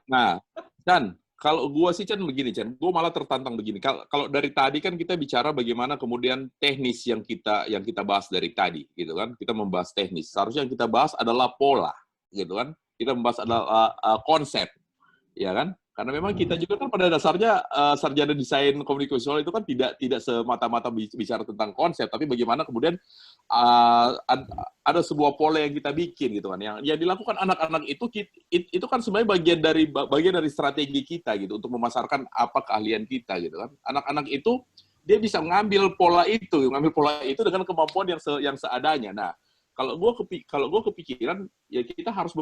Nah, Chan, kalau gua sih Chan begini, Chan, gua malah tertantang begini. Kalau dari tadi kan kita bicara bagaimana kemudian teknis yang kita bahas dari tadi, gitu kan? Kita membahas teknis. Seharusnya yang kita bahas adalah pola, gitu kan? Kita membahas adalah konsep, ya kan? Karena memang kita juga kan pada dasarnya sarjana desain komunikasi visual itu kan tidak semata-mata bicara tentang konsep, tapi bagaimana kemudian ada sebuah pola yang kita bikin gitu kan. Yang dilakukan anak-anak itu kan sebenarnya bagian dari strategi kita gitu untuk memasarkan apa keahlian kita gitu kan. Anak-anak itu dia bisa mengambil pola itu dengan kemampuan yang seadanya. Nah, kalau gue kepikiran ya kita harus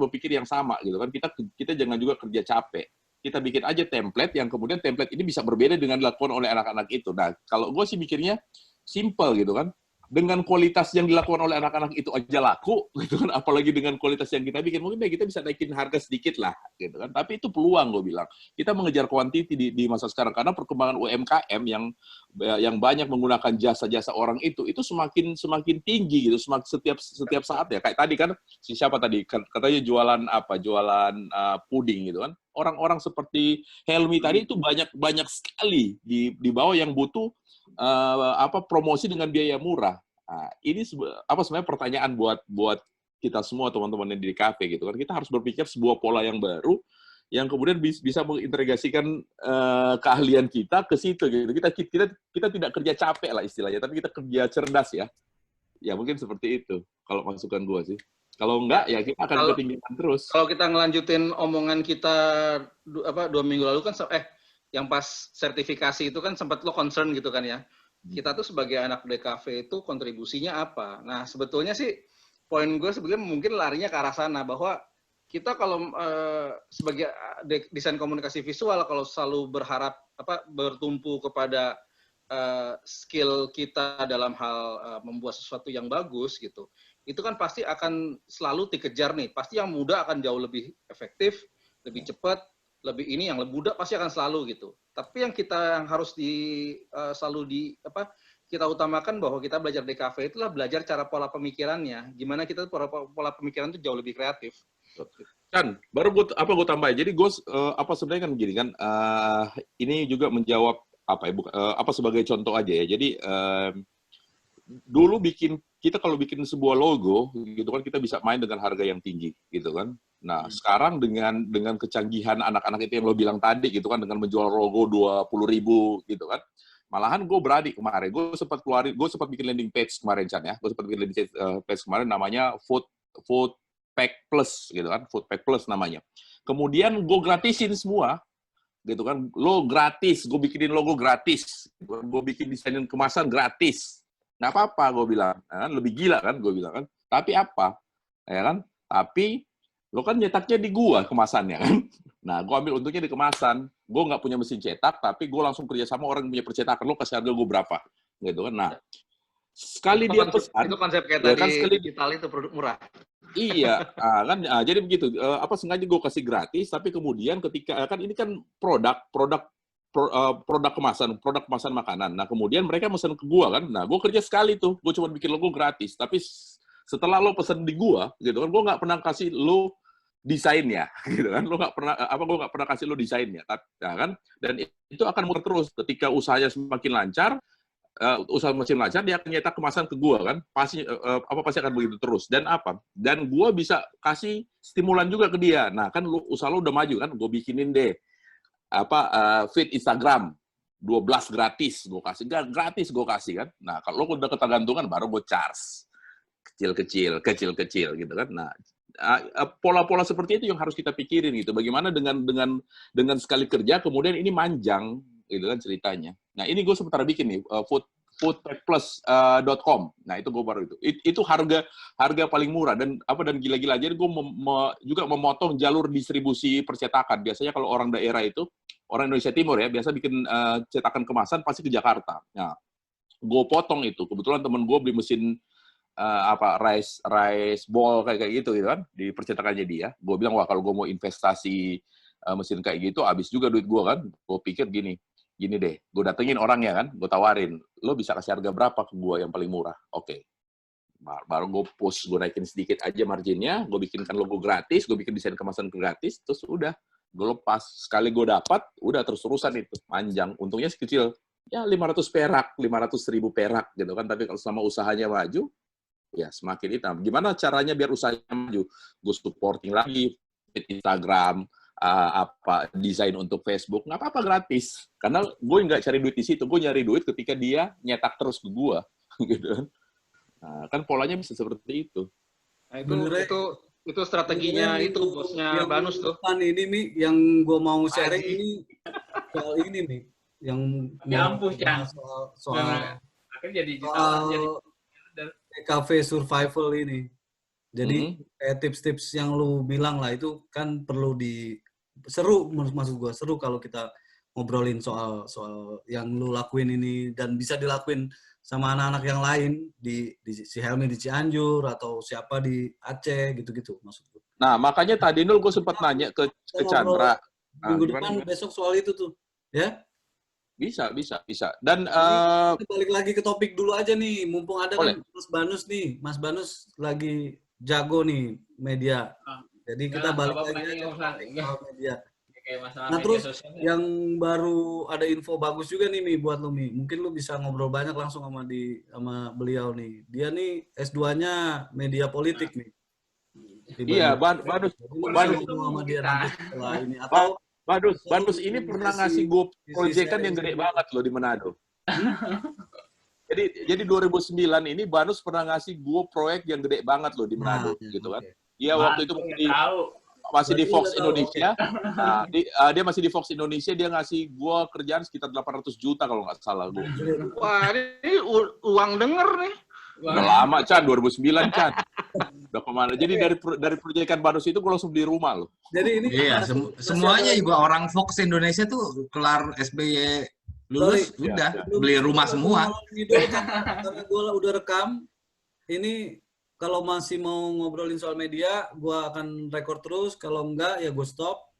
berpikir yang sama gitu kan. Kita jangan juga kerja capek. Kita bikin aja template yang kemudian template ini bisa berbeda dengan dilakukan oleh anak-anak itu. Nah, kalau gue sih mikirnya simple gitu kan. Dengan kualitas yang dilakukan oleh anak-anak itu aja laku, gitu kan. Apalagi dengan kualitas yang kita bikin, mungkin kita bisa naikin harga sedikit lah, gitu kan. Tapi itu peluang, gue bilang. Kita mengejar quantity di masa sekarang karena perkembangan UMKM yang banyak menggunakan jasa-jasa orang itu semakin tinggi gitu, setiap saat ya. Kayak tadi kan siapa tadi katanya jualan puding gitu kan. Orang-orang seperti Helmi tadi itu banyak sekali di bawah yang butuh promosi dengan biaya murah. Nah, ini sebenarnya pertanyaan buat kita semua teman-teman yang di kafe gitu kan. Kita harus berpikir sebuah pola yang baru yang kemudian bisa mengintegrasikan keahlian kita ke situ gitu. Kita tidak kerja capek lah istilahnya, tapi kita kerja cerdas ya. Ya mungkin seperti itu kalau masukan gua sih. Kalau enggak ya kita akan ketinggian terus. Kalau kita ngelanjutin omongan kita 2 minggu lalu kan yang pas sertifikasi itu kan sempat lo concern gitu kan ya. Kita tuh sebagai anak DKV itu kontribusinya apa? Nah, sebetulnya sih poin gue sebetulnya mungkin larinya ke arah sana bahwa kita kalau sebagai desain komunikasi visual kalau selalu berharap bertumpu kepada skill kita dalam hal membuat sesuatu yang bagus gitu. Itu kan pasti akan selalu dikejar nih. Pasti yang muda akan jauh lebih efektif, lebih cepat, lebih ini yang lebih muda pasti akan selalu gitu. Tapi yang harus kita utamakan bahwa kita belajar DKV itulah belajar cara pola pemikirannya. Gimana kita pola pemikiran itu jauh lebih kreatif. Kan, baru gue tambahin. Jadi gue sebenarnya kan gini kan, ini juga menjawab sebagai contoh aja ya. Jadi dulu kita kalau bikin sebuah logo gitu kan, kita bisa main dengan harga yang tinggi gitu kan. Nah, sekarang dengan kecanggihan anak-anak itu yang lo bilang tadi gitu kan, dengan menjual logo 20.000 gitu kan. Malahan gue berani kemarin, gue sempat bikin landing page kemarin, Chan ya. Gue sempat bikin landing page kemarin namanya Food Pack Plus gitu kan, Food Pack Plus namanya. Kemudian gue gratisin semua gitu kan, lo gratis, gue bikinin logo gratis, gue bikin desainin kemasan gratis. Nggak apa-apa, gue bilang. Kan? Lebih gila kan, gue bilang kan. Tapi apa? Ya kan? Tapi lo kan nyetaknya di gua kemasannya kan. Nah, gue ambil untungnya di kemasan. Gue nggak punya mesin cetak, tapi gue langsung kerja sama orang yang punya percetakan. Lo kasih harga gue berapa? Gitu kan. Nah, sekali dia pesan. Itu konsep kayak ya tadi kan, sekali digital itu produk murah. Iya, kan. Jadi begitu. Sengaja gue kasih gratis, tapi kemudian ketika kan ini kan produk kemasan makanan. Nah, kemudian mereka pesan ke gua kan. Nah, gua kerja sekali tuh. Gua cuma bikin logo gratis. Tapi setelah lo pesan di gua, gitu kan, gua nggak pernah kasih lo desainnya, gitu kan. Lo nggak pernah gua nggak pernah kasih lo desainnya, nah, kan. Dan itu akan muter terus. Ketika usahanya semakin lancar, dia akan nyetak kemasan ke gua kan. Pasti akan begitu terus. Dan gua bisa kasih stimulan juga ke dia. Nah, kan usaha lo udah maju kan. Gua bikinin deh feed Instagram 12 gratis gue kasih kan. Nah, kalau lo udah ketergantungan baru gue charge kecil gitu kan. Nah, pola-pola seperti itu yang harus kita pikirin gitu. Bagaimana dengan sekali kerja kemudian ini manjang gitu kan ceritanya. Nah, ini gue sebentar bikin nih foodpackplus.com. Nah, itu gue baru itu harga paling murah dan gila-gila. Jadi gue juga memotong jalur distribusi percetakan. Biasanya kalau orang daerah itu, orang Indonesia Timur ya, biasa bikin cetakan kemasan pasti ke Jakarta. Nah, gue potong itu. Kebetulan temen gue beli mesin rice ball kayak gitu kan di percetakannya dia. Gue bilang, wah kalau gue mau investasi mesin kayak gitu, habis juga duit gue kan. Gue pikir gini deh, gue datengin orangnya kan, gue tawarin, lo bisa kasih harga berapa ke gue yang paling murah? Oke. Baru gue push, gue naikin sedikit aja marginnya, gue bikinkan logo gratis, gue bikin desain kemasan gratis, terus udah, gue lepas. Sekali gue dapat, udah terus-terusan itu, panjang. Untungnya kecil, ya 500 perak, 500.000 perak gitu kan, tapi kalau selama usahanya maju, ya semakin hitam. Gimana caranya biar usahanya maju? Gue supporting lagi, Instagram, desain untuk Facebook, nggak apa-apa gratis. Karena gue nggak cari duit di situ, gue nyari duit ketika dia nyetak terus ke gue, gitu kan. Nah, kan polanya bisa seperti itu. Nah, itu strateginya itu bosnya Banus tuh. Ini nih yang gue mau sharing ini soal ini nih, yang soal cafe survival ini. Jadi kayak tips-tips yang lu bilang lah itu kan perlu seru, maksud gue seru kalau kita ngobrolin soal yang lu lakuin ini dan bisa dilakuin sama anak-anak yang lain di si Helmi di Cianjur atau siapa di Aceh gitu-gitu maksud gue. Nah, makanya tadi gue sempat nanya ke Chandra. Minggu depan besok soal itu tuh, ya? Bisa. Dan kita balik lagi ke topik dulu aja nih, mumpung ada kan Mas Banus nih. Mas Banus lagi jago nih media. Jadi kita balik lagi soal media. Nah, terus yang baru ada info bagus juga nih buat lu Mi. Mungkin lu bisa ngobrol banyak langsung sama beliau nih. Dia nih S2-nya media politik nih. Iya, Banus sama dia nanti setelah ini atau Banus ini pernah ngasih gue proyekan yang gede banget loh di Manado. Jadi 2009 ini Banus pernah ngasih gue proyek yang gede banget loh di Manado gitu kan. Iya, waktu itu masih di Fox Indonesia. Nah, dia masih di Fox Indonesia, dia ngasih gue kerjaan sekitar 800 juta kalau nggak salah gue. Wah, ini uang denger nih. Udah lama, Chan, 2009, Chan. Udah kemana? Jadi dari proyekan Banus itu gue langsung beli rumah loh. Jadi ini semuanya juga orang Fox Indonesia tuh kelar SBY lulus udah beli rumah semua. Karena gue udah rekam, ini kalau masih mau ngobrolin soal media, gue akan rekord terus. Kalau enggak, ya gue stop.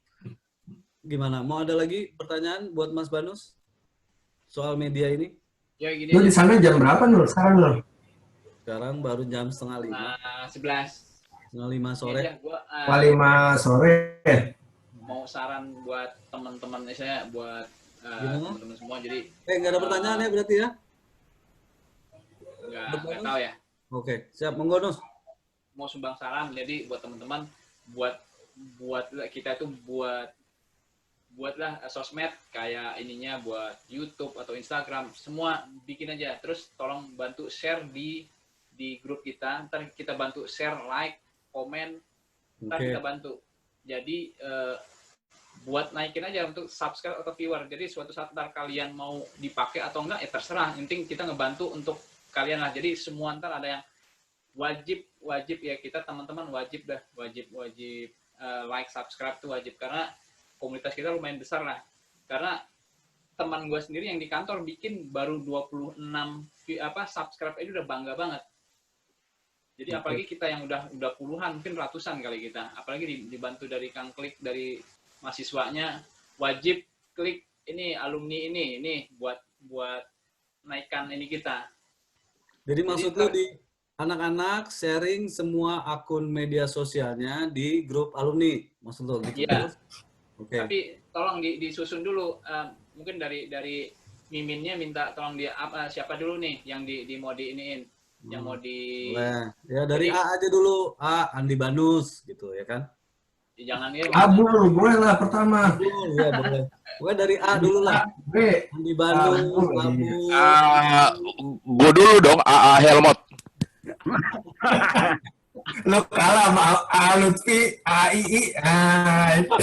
Gimana? Mau ada lagi pertanyaan buat Mas Banus soal media ini? Ya, gini. Lu di sana jam berapa Nur? Sekarang Nur? Sekarang baru jam 4:30. 11. Setengah 5 sore. Iya, gua, 5 sore. mau saran buat teman-teman saya, buat teman-teman semua. Jadi Nggak ada pertanyaan ya berarti ya? Nggak tahu ya. Oke, siap. Monggo, Nus. Mau sumbang saran, jadi buat teman-teman, buat kita itu buatlah sosmed kayak ininya, buat YouTube atau Instagram, semua bikin aja. Terus tolong bantu share di grup kita. Ntar kita bantu share, like, komen, ntar kita bantu. Jadi buat naikin aja untuk subscribe atau viewer. Jadi suatu saat ntar kalian mau dipakai atau enggak, ya terserah. Yang penting kita ngebantu untuk kalian lah. Jadi semua ntar ada yang wajib ya, kita teman-teman wajib like, subscribe tuh wajib, karena komunitas kita lumayan besar lah. Karena teman gue sendiri yang di kantor bikin baru 26 subscribe aja udah bangga banget. Jadi apalagi kita yang udah puluhan, mungkin ratusan kali kita. Apalagi dibantu dari Kang Klik, dari mahasiswanya, wajib klik ini alumni ini buat naikkan ini kita. Jadi maksud lu di anak-anak sharing semua akun media sosialnya di grup alumni, maksud lu gitu? Iya. Oke. Tapi tolong disusun dulu. Mungkin dari Miminnya minta tolong siapa dulu nih yang mau diiniin, yang mau di. Boleh. Ya dari A aja dulu, A Andi Banus gitu ya kan? Jangan ya. Abul, boleh lah pertama. Iya boleh. Pokoknya dari A dulu lah. B. Andi Banus, Abul. Gue dulu dong, AA Helmut. Lo kalah sama Lutfi, AII. Itu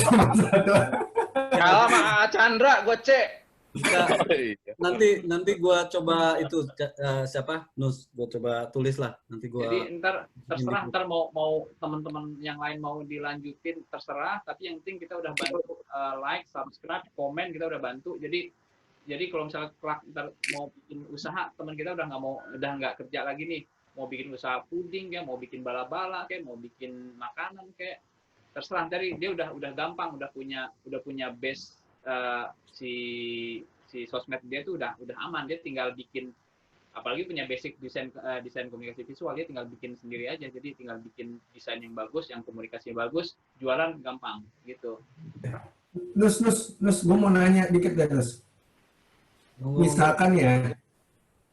Kalah sama A Chandra, gue C. Nanti gua coba itu siapa? Nus, gua coba tulis lah. Nanti gua. Jadi terserah mau teman-teman yang lain mau dilanjutin terserah, tapi yang penting kita udah bantu like, subscribe, komen, kita udah bantu. Jadi kalau misalnya ntar mau bikin usaha, teman kita udah nggak kerja lagi nih, mau bikin usaha puding kayak, mau bikin bala-bala kayak, mau bikin makanan kayak, terserah. Jadi dia udah gampang, udah punya base. Si sosmed dia tuh udah aman, dia tinggal bikin, apalagi punya basic desain komunikasi visual, dia tinggal bikin sendiri aja. Jadi tinggal bikin desain yang bagus, yang komunikasinya bagus, jualan gampang gitu. Nus, gue mau nanya dikit deh, Nus.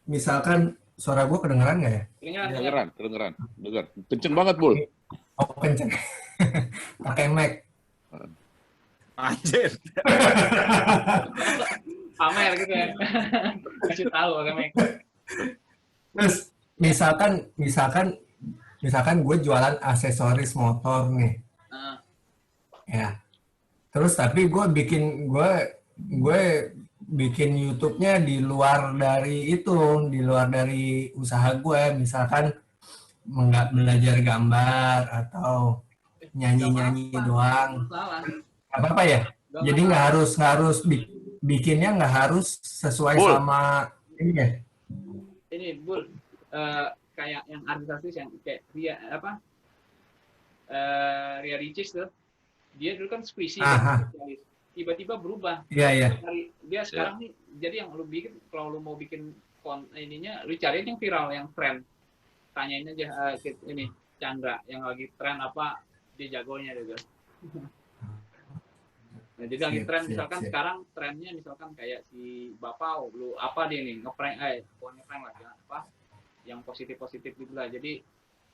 Misalkan suara gue kedengeran nggak ya? Kedengeran. Kenceng banget, Bul. Oh, kenceng. Pakai mic. Anjir. Pamer gitu ya. Kasih tahu pakai mic. Terus misalkan gue jualan aksesoris motor nih. Ya. Terus tapi gue bikin YouTube-nya di luar dari usaha gue, misalkan belajar gambar atau nyanyi doang. Apa ya? Jadi nggak harus bikinnya nggak harus sesuai Bul. Sama ini ya. Ini Bul, kayak yang artis yang kayak Ria Ricis tuh, dia dulu kan squishy, tiba-tiba berubah. Iya. Dia sekarang nih, jadi yang lu bikin, kalau lu mau bikin ininya, lu cari yang viral, yang tren. Tanyain aja ini Chandra yang lagi tren apa, dia jagonya gitu. Nah, jadi lagi tren misalkan sekarang trennya misalkan kayak si Bapau, lu apa dia nih ngeprank lah ya, apa yang positif gitu lah. Jadi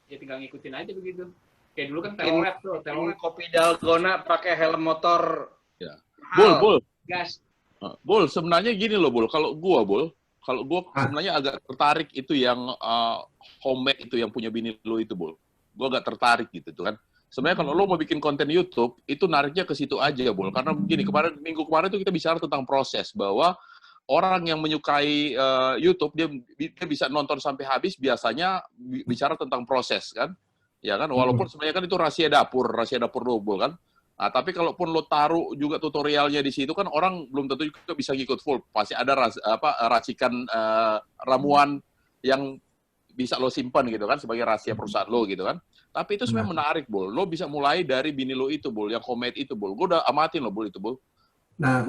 ya tinggal ngikutin aja begitu. Kayak dulu kan telolet kopi dalgona pakai helm motor. Ya. Bul. Gas. Bul, sebenarnya gini loh, Bul. Kalau gua sebenarnya agak tertarik itu yang homemade itu yang punya bini lo itu, Bul. Gua agak tertarik gitu tuh kan. Sebenarnya kalau lo mau bikin konten YouTube, itu nariknya ke situ aja, Bul. Karena begini, minggu kemarin tuh kita bicara tentang proses, bahwa orang yang menyukai YouTube, dia bisa nonton sampai habis, biasanya bicara tentang proses, kan? Ya kan? Walaupun sebenarnya kan itu rahasia dapur lo, Bul, kan? Nah, tapi kalaupun lo taruh juga tutorialnya di situ, kan orang belum tentu juga bisa ngikut full. Pasti ada racikan ramuan yang bisa lo simpan gitu kan, sebagai rahasia perusahaan lo gitu kan. Tapi itu sebenarnya menarik, Bul. Lo bisa mulai dari bini lo itu, Bul, yang homemade itu, Bul. Gue udah amatin lo, Bul, itu, Bul. Nah,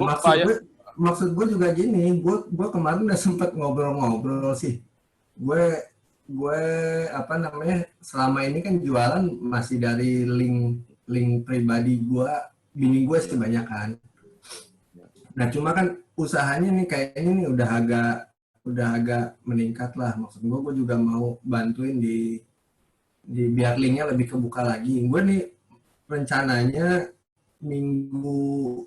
maksud gue juga gini, gue kemarin udah sempet ngobrol-ngobrol sih. Gue gue apa namanya selama ini kan jualan masih dari link pribadi gue, bini gue sih banyak kan. Nah cuma kan usahanya nih kayaknya nih udah agak meningkat lah. Maksud gue juga mau bantuin di biar linknya lebih kebuka lagi. Gue nih rencananya minggu,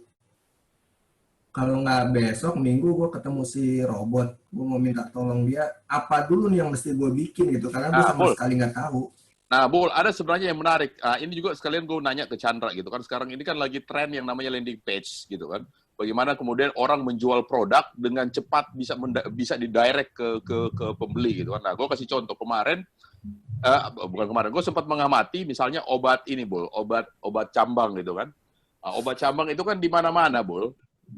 kalau nggak besok, minggu gue ketemu si Robot. Gue mau minta tolong dia, apa dulu nih yang mesti gue bikin gitu. Karena gue sama sekali nggak tahu. Nah, Bol, ada sebenarnya yang menarik. Ini juga sekalian gue nanya ke Chandra gitu kan. Sekarang ini kan lagi tren yang namanya landing page gitu kan. Bagaimana kemudian orang menjual produk dengan cepat bisa didirect ke pembeli gitu kan. Nah, gue kasih contoh kemarin, bukan kemarin, gue sempat mengamati misalnya obat ini, Bol, obat cambang gitu kan. Obat cambang itu kan di mana-mana, Bol.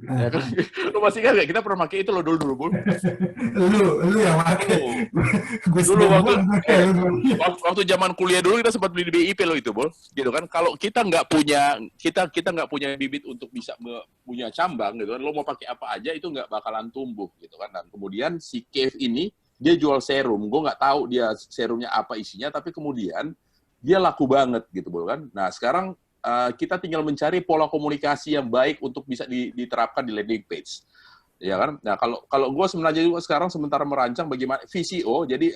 Ya kan? Lu masih ingat gak? Kita pernah pakai itu loh dulu, Bol. Lu yang pakai. Dulu waktu zaman kuliah dulu kita sempat beli di BIP loh itu, Bol. Gitu kan. Kalau kita nggak punya bibit untuk bisa punya cambang gitu kan, lo mau pakai apa aja itu nggak bakalan tumbuh gitu kan. Dan kemudian si Cave ini dia jual serum. Gue nggak tahu dia serumnya apa isinya, tapi kemudian dia laku banget gitu, Bol kan. Nah, sekarang kita tinggal mencari pola komunikasi yang baik untuk bisa diterapkan di landing page, ya kan? Nah, kalau gue sebenarnya juga sekarang sementara merancang bagaimana VCO, jadi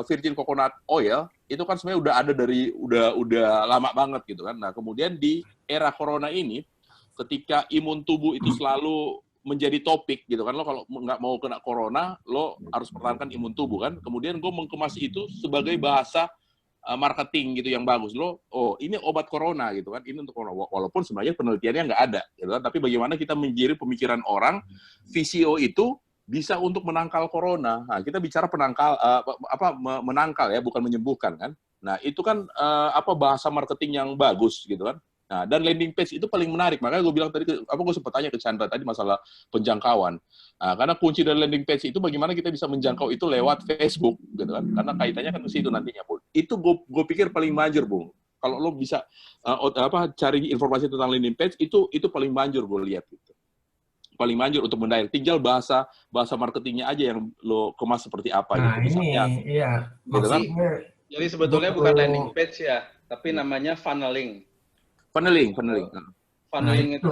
virgin coconut oil itu kan sebenarnya udah ada dari udah lama banget gitu kan. Nah, kemudian di era corona ini, ketika imun tubuh itu selalu menjadi topik gitu kan, lo kalau nggak mau kena corona, lo harus pertahankan imun tubuh kan. Kemudian gue mengemas itu sebagai bahasa marketing gitu yang bagus. Lo, ini obat corona gitu kan, ini untuk corona. Walaupun sebenarnya penelitiannya nggak ada, gitu kan. Tapi bagaimana kita menjadi pemikiran orang, VCO itu bisa untuk menangkal corona. Nah, kita bicara menangkal ya, bukan menyembuhkan kan. Nah, itu kan bahasa marketing yang bagus gitu kan. Nah, dan landing page itu paling menarik. Makanya gue bilang tadi, gue sempat tanya ke Chandra tadi masalah penjangkauan. Nah, karena kunci dari landing page itu bagaimana kita bisa menjangkau itu lewat Facebook, gitu kan? Karena kaitannya kan ke situ nantinya, Bung. Itu gue pikir paling manjur, Bung. Kalau lo bisa cari informasi tentang landing page itu paling manjur gue lihat gitu. Paling manjur untuk mendirect. Tinggal bahasa marketingnya aja yang lo kemas seperti apa nah, gitu. Misalnya, ini iya. Gitu kan? Jadi sebetulnya bukan landing page ya, tapi namanya funneling. Funneling itu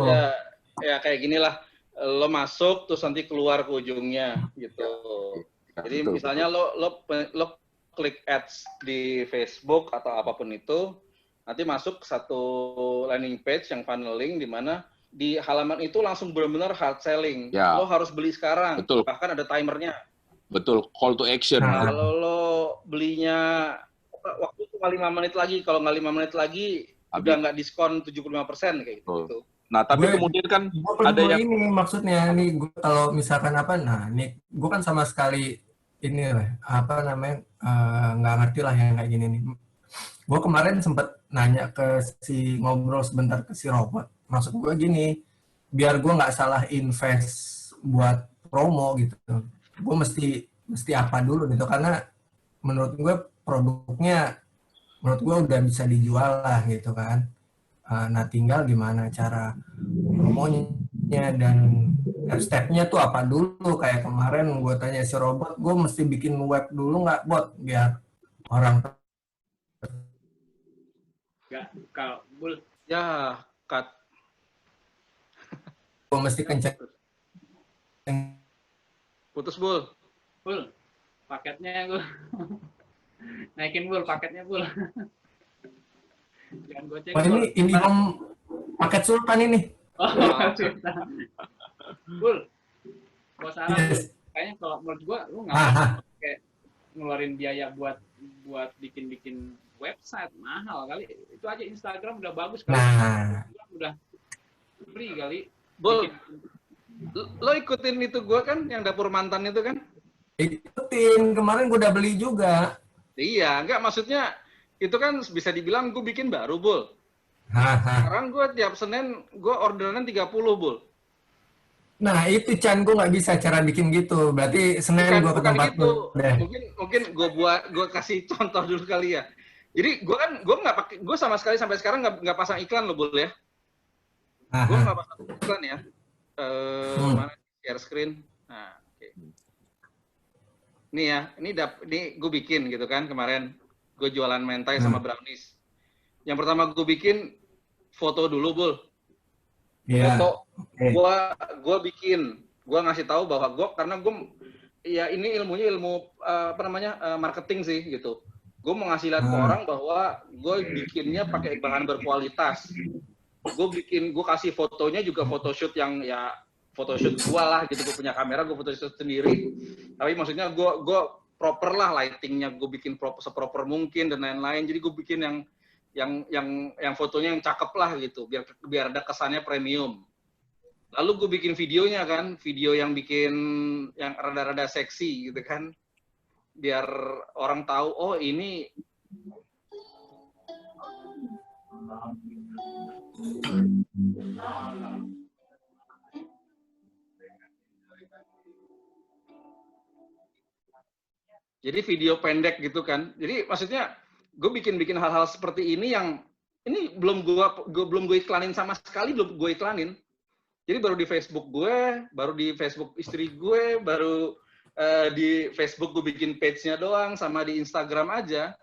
ya kayak gini lah, lo masuk terus nanti keluar ke ujungnya gitu. Jadi misalnya lo klik ads di Facebook atau apapun itu, nanti masuk satu landing page yang funneling di mana di halaman itu langsung benar-benar hard selling. Ya. Lo harus beli sekarang, bahkan ada timernya. Betul, call to action. Nah, kalau lo belinya waktu cuma 5 menit lagi, kalau nggak 5 menit lagi udah nggak diskon 75% kayak gitu. Nah, tapi kemudian kan ada yang ini maksudnya nih, gue kalau misalkan nih gue kan sama sekali ini lah, nggak ngerti lah yang kayak gini nih. Gue kemarin sempet nanya ke ngobrol sebentar ke si Robot. Maksud gue gini, biar gue nggak salah invest buat promo gitu. Gue mesti apa dulu gitu, karena menurut gue produknya udah bisa dijual lah gitu kan. Nah tinggal gimana cara promonya dan step-nya tuh apa dulu. Kayak kemarin gue tanya si Robot, gue mesti bikin web dulu nggak, Bot, biar orang kalau Bul ya cut. Gue mesti kenceng. Putus, Bul. Paketnya gue naikin, Bul, paketnya, Bul. Jangan goceng. Ini paket sultan ini. Sultan. Bul, gue saran, kayaknya kalau menurut gue, lu nggak kayak ngeluarin biaya buat bikin website, mahal kali. Itu aja Instagram udah bagus kali. Udah free kali. Bul, lo ikutin itu gue kan, yang dapur mantan itu kan? Ikutin, kemarin gue udah beli juga. Iya, enggak, maksudnya itu kan bisa dibilang gue bikin baru, Bul. Sekarang gue tiap Senin gue orderan 30, Bul. Nah itu Chan, gue nggak bisa cara bikin gitu. Berarti Senin gue ke tempat gitu. Mungkin gue kasih contoh dulu kali ya. Jadi gue nggak pakai, gue sama sekali sampai sekarang nggak pasang iklan loh, Bul ya. Gue nggak pasang iklan ya. Mana share screen. Nah, nih ya, ini gue bikin gitu kan kemarin. Gue jualan mentai sama brownies. Yang pertama gue bikin foto dulu, Bul. Iya. Foto. Gue bikin. Gue ngasih tahu bahwa karena gue ya ini ilmunya marketing sih gitu. Gue mau ngasih lihat ke orang bahwa gue bikinnya pakai bahan berkualitas. Gue kasih fotonya juga photoshoot yang ya photoshoot gue lah gitu. Gue punya kamera, gue photoshoot sendiri. Tapi maksudnya gue proper lah lightingnya, gue bikin seproper mungkin dan lain-lain. Jadi gue bikin yang fotonya yang cakep lah gitu, biar ada kesannya premium. Lalu gue bikin videonya kan, video yang rada-rada seksi gitu kan, biar orang tahu oh ini jadi video pendek gitu kan. Jadi maksudnya gue bikin hal-hal seperti ini yang ini belum gue iklanin sama sekali, belum gue iklanin. Jadi baru di Facebook gue, baru di Facebook istri gue, baru di Facebook gue bikin page-nya doang, sama di Instagram aja.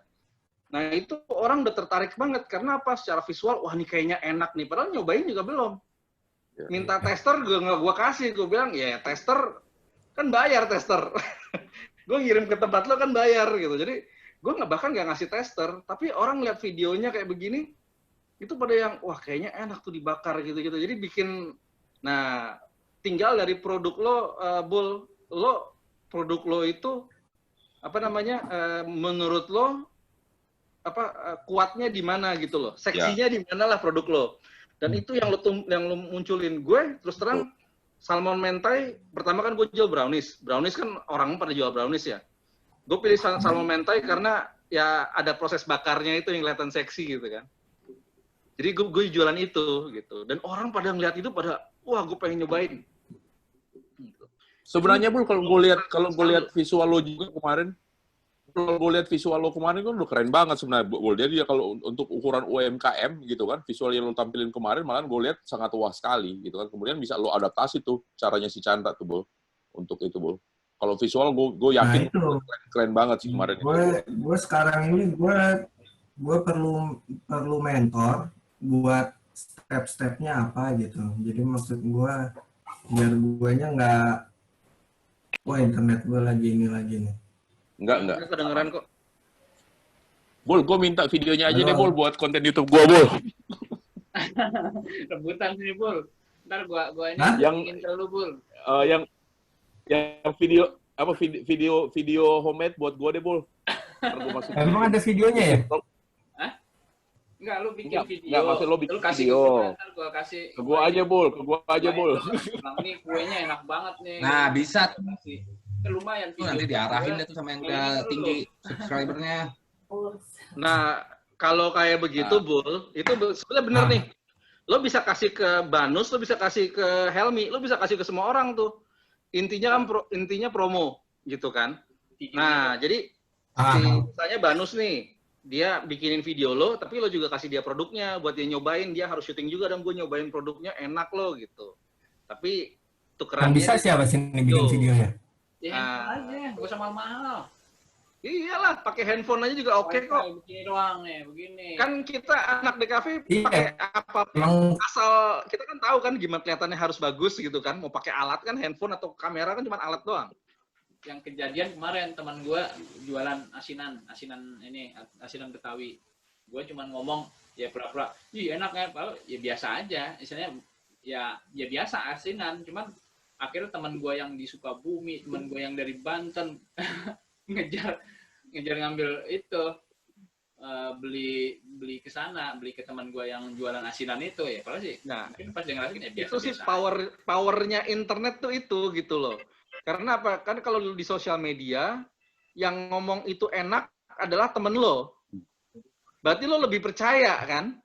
Nah itu orang udah tertarik banget karena apa? Secara visual, wah ini kayaknya enak nih. Padahal nyobain juga belum. Minta tester gue kasih, gue bilang ya tester kan bayar tester. Gue ngirim ke tempat lo kan bayar gitu. Jadi gue bahkan nggak ngasih tester, tapi orang lihat videonya kayak begini, itu pada yang wah kayaknya enak tuh dibakar gitu-gitu. Jadi bikin, nah tinggal dari produk lo, Bul, produk lo itu apa namanya? Menurut lo kuatnya di mana gitu loh, seksinya di mana lah produk lo. Dan itu yang lo munculin. Gue terus terang salmon mentai pertama kan gue jual brownies kan orang pada jual brownies ya. Gue pilih salmon mentai karena ya ada proses bakarnya itu yang kelihatan seksi gitu kan. Jadi gue jualan itu gitu. Dan orang pada ngeliat itu pada wah gue pengen nyobain. Gitu. Sebenarnya Bul kalau gue lihat visual lo juga kemarin, kalau gue lihat visual lo kemarin kan udah keren banget sebenarnya Bul. Jadi ya kalau untuk ukuran UMKM gitu kan, visual yang lo tampilin kemarin malah gue lihat sangat wah sekali gitu kan. Kemudian bisa lo adaptasi tuh caranya si Chandra tuh Bul untuk itu Bul. Kalau visual gue yakin keren banget sih kemarin. Gue sekarang ini gue perlu mentor buat step-stepnya apa gitu. Jadi maksud gue biar guanya nggak, wah internet gue lagi ini lagi nih. Enggak. Kedengeran kok. Bul, gue minta videonya aja deh Bul buat konten YouTube gue Bul. Rebutan sini Bul. Ntar gua ini bikin lu Bul. Yang video homemade buat gue deh Bul. Emang ada videonya ya? Hah? Enggak, lu bikin video. Enggak, maksud lu bikin video. Ntar gua kasih. Ke gua aja Bul, Nah, ini kuenya enak banget nih. Nah, bisa. Lumayan video. Nanti diarahin deh tuh sama yang udah tinggi subscribernya. Nah, kalau kayak begitu Bul, itu sebenarnya bener nih. Lo bisa kasih ke Banus, lo bisa kasih ke Helmi, lo bisa kasih ke semua orang tuh. Intinya kan intinya promo gitu kan. Nah, jadi misalnya Banus nih, dia bikinin video lo, tapi lo juga kasih dia produknya buat dia nyobain, dia harus syuting juga dan gue nyobain produknya enak lo gitu. Tapi tukerannya bisa siapa sih bikin videonya? Ya aja, gak usah mahal-mahal. Iyalah, pakai handphone aja juga oke kok. Begini doang nih, begini. Kan kita anak DKV pakai apa? Asal kita kan tahu kan gimana kelihatannya harus bagus gitu kan. Mau pakai alat kan handphone atau kamera kan cuma alat doang. Yang kejadian kemarin teman gue jualan asinan Betawi. Gue cuma ngomong ya pura-pura, ih enak ya biasa aja. Istilahnya ya biasa asinan, cuman akhirnya teman gue yang di Sukabumi, teman gue yang dari Banten ngejar ngambil itu beli ke sana, beli ke teman gue yang jualan asinan itu ya. Padahal sih, nah mungkin pas dia ngerasain ya biasa. Itu sih powernya internet tuh itu gitu loh. Karena apa? Kan kalau di sosial media yang ngomong itu enak adalah temen lo. Berarti lo lebih percaya kan?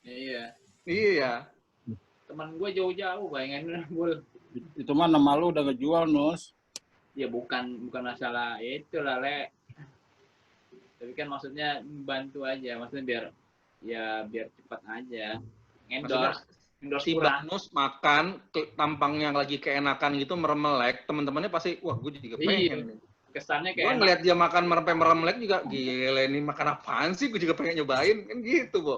Iya. Teman gue jauh-jauh bayangin Bul. Itu mah nama lu udah ngejual Nus. Ya bukan masalah itu lah Le. Tapi kan maksudnya bantu aja, maksudnya biar cepat aja. Endorse. Endorse si murah. Banus makan tampangnya lagi keenakan gitu meremelek, teman-temannya pasti wah gue juga pengen Iya. nih. Kesannya Gue kayak ngeliat dia makan meremelek juga, gila ini makan apaan sih? Gue juga pengen nyobain kan gitu, Bo.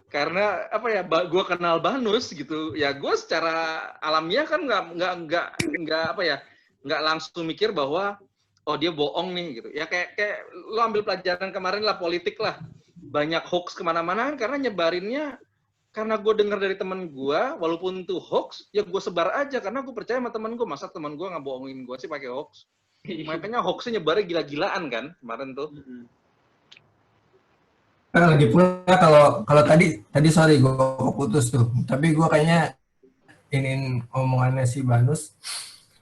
Karena apa ya? Gue kenal Banus gitu, ya gue secara alamiah kan nggak apa ya? Nggak langsung mikir bahwa oh dia bohong nih gitu. Ya kayak lo ambil pelajaran kemarin lah politik lah. Banyak hoax kemana-mana karena nyebarinnya karena gue dengar dari temen gue, walaupun itu hoax, ya gue sebar aja karena gue percaya sama temen gue. Masa temen gue nggak bohongin gue sih pakai hoax? Makanya hoaxnya nyebarnya gila-gilaan kan kemarin tuh. Lagi pula kalau tadi sorry gue putus tuh, tapi gue kayaknya ingin omongannya si Banus.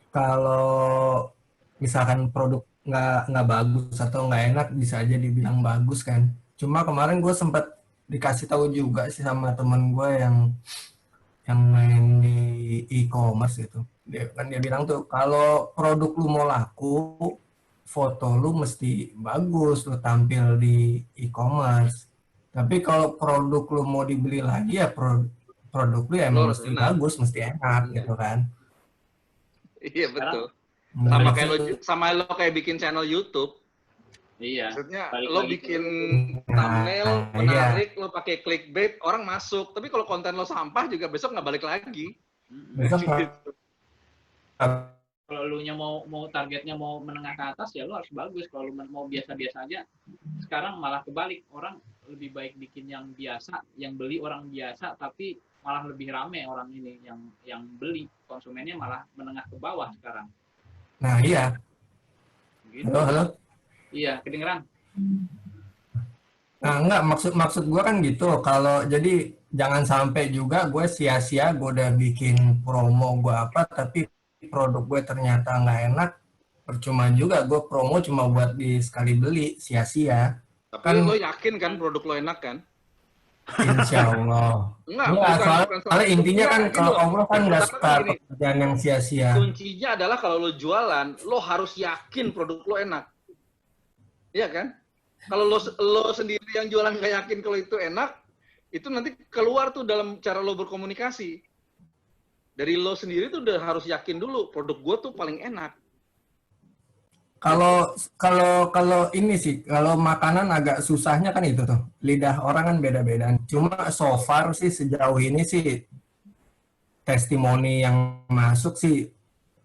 Kalau misalkan produk nggak bagus atau nggak enak bisa aja dibilang bagus kan. Cuma kemarin gue sempat dikasih tahu juga sih sama temen gue yang main di e-commerce gitu. Dia bilang tuh kalau produk lu mau laku, foto lu mesti bagus lu tampil di e-commerce. Tapi kalau produk lu mau dibeli lagi ya produk lu ya emang mesti bagus, mesti enak gitu kan. Iya betul. Sama lo kayak bikin channel YouTube. Iya. Maksudnya lo bikin thumbnail menarik, lo pakai clickbait, orang masuk. Tapi kalau konten lo sampah juga besok nggak balik lagi. Besok kalau lu nya mau targetnya mau menengah ke atas ya lu harus bagus. Kalau lu mau biasa-biasa aja, sekarang malah kebalik, orang lebih baik bikin yang biasa, yang beli orang biasa, tapi malah lebih rame orang ini yang beli, konsumennya malah menengah ke bawah sekarang. Nah iya. Gitu. Halo. Iya, kedengeran. Nah enggak, maksud gue kan gitu. Kalau jadi jangan sampai juga gue sia-sia gue udah bikin promo gue apa, tapi produk gue ternyata nggak enak, percuma juga gue promo cuma buat di sekali beli, sia-sia. Tapi kan, lo yakin kan produk lo enak kan? Insya Allah. Enggak, soalnya intinya kan kalau Allah kan nggak suka pekerjaan yang sia-sia. Kuncinya adalah kalau lo jualan, lo harus yakin produk lo enak. Iya kan? Kalau lo sendiri yang jualan nggak yakin kalau itu enak, itu nanti keluar tuh dalam cara lo berkomunikasi. Dari lo sendiri tuh udah harus yakin dulu produk gue tuh paling enak. Kalau ini sih, kalau makanan agak susahnya kan itu tuh, lidah orang kan beda-beda. Cuma so far sih sejauh ini sih testimoni yang masuk sih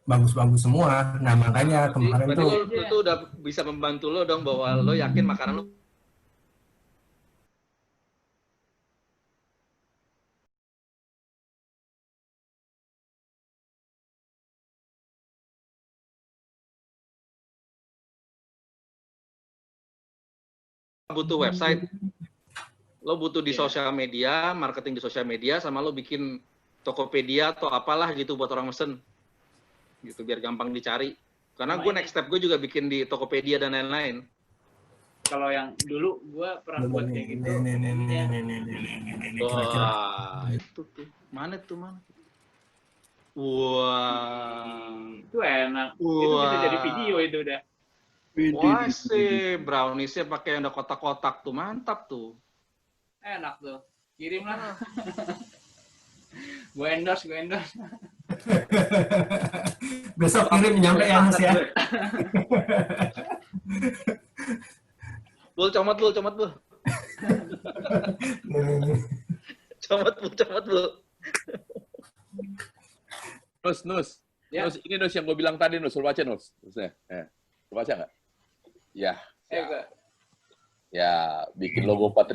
bagus-bagus semua. Nah makanya kemarin berarti tuh. Berarti lo tuh udah bisa membantu lo dong bahwa lo yakin makanan lo. Butuh website, lo butuh di sosial media, marketing di sosial media, sama lo bikin Tokopedia atau apalah gitu buat orang mesen, gitu biar gampang dicari. Karena gue next step gue juga bikin di Tokopedia dan lain-lain. Kalau yang dulu gue pernah buat kayak gitu. Wah, itu tuh mana tuh? Wah, itu enak. Itu bisa jadi video itu udah. Wah sih, browniesnya pakai yang ada kotak-kotak tuh, mantap tuh. Enak tuh, kirim lah. Gue endorse. Besok kirim nyampe ya Mas ya. Bul, comot bul. Comot bul. Nus. Ya. Nus, ini Nus yang gue bilang tadi, Nus. Lu baca, Nus. Nusnya. Lu baca nggak? Ya. Ya, bikin logo 40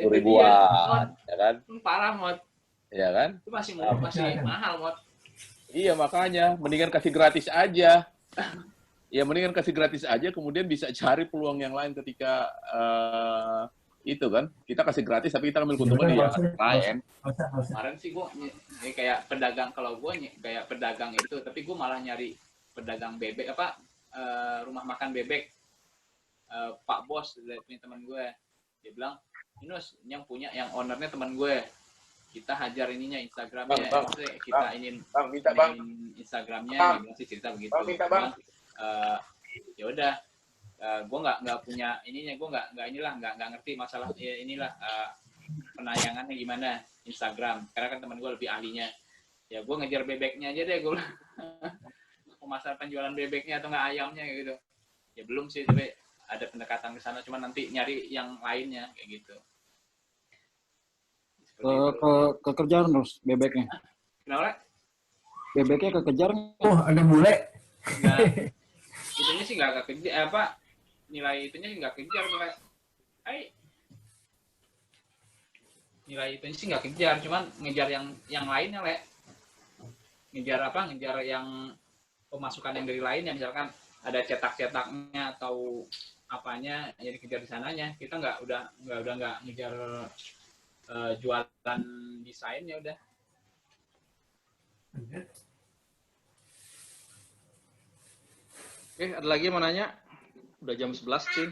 ribuan, ya kan? Parah, Mot. Ya kan? Itu masih mahal, Mot. Iya, makanya mendingan kasih gratis aja. Ya, mendingan kasih gratis aja, kemudian bisa cari peluang yang lain ketika itu kan. Kita kasih gratis, tapi kita ambil keuntungan ya lain. Kemarin sih gue kayak pedagang, kalau gue kayak pedagang itu, tapi gue malah nyari pedagang bebek, rumah makan bebek. Pak Bos, punya teman gue, dia bilang, Inus, yang ownernya teman gue, kita hajar ininya Instagramnya, kita ingin Instagramnya, dia bilang sih cerita begitu. Ya udah, gue nggak punya ininya, gue nggak ngerti masalah inilah penayangannya gimana Instagram, karena kan teman gue lebih ahlinya. Ya gue ngejar bebeknya aja deh gue. Masalah penjualan bebeknya atau nggak ayamnya gitu. Ya belum sih, tapi ada pendekatan ke sana, cuma nanti nyari yang lainnya kayak gitu. Kekejar terus bebeknya. Kenapa? Bebeknya kekejar. Oh, ada bule. Nah, itunya sih nggak kekejar, nilai itunya nggak kejar, nilai itunya sih nggak kejar, cuman ngejar yang lainnya, Le. Ngejar yang pemasukan yang dari lainnya, misalkan ada cetak-cetaknya atau apanya, jadi kejar di sananya. Kita nggak ngejar jualan desainnya udah. Oke, ada lagi yang mau nanya? Udah jam 11 sih.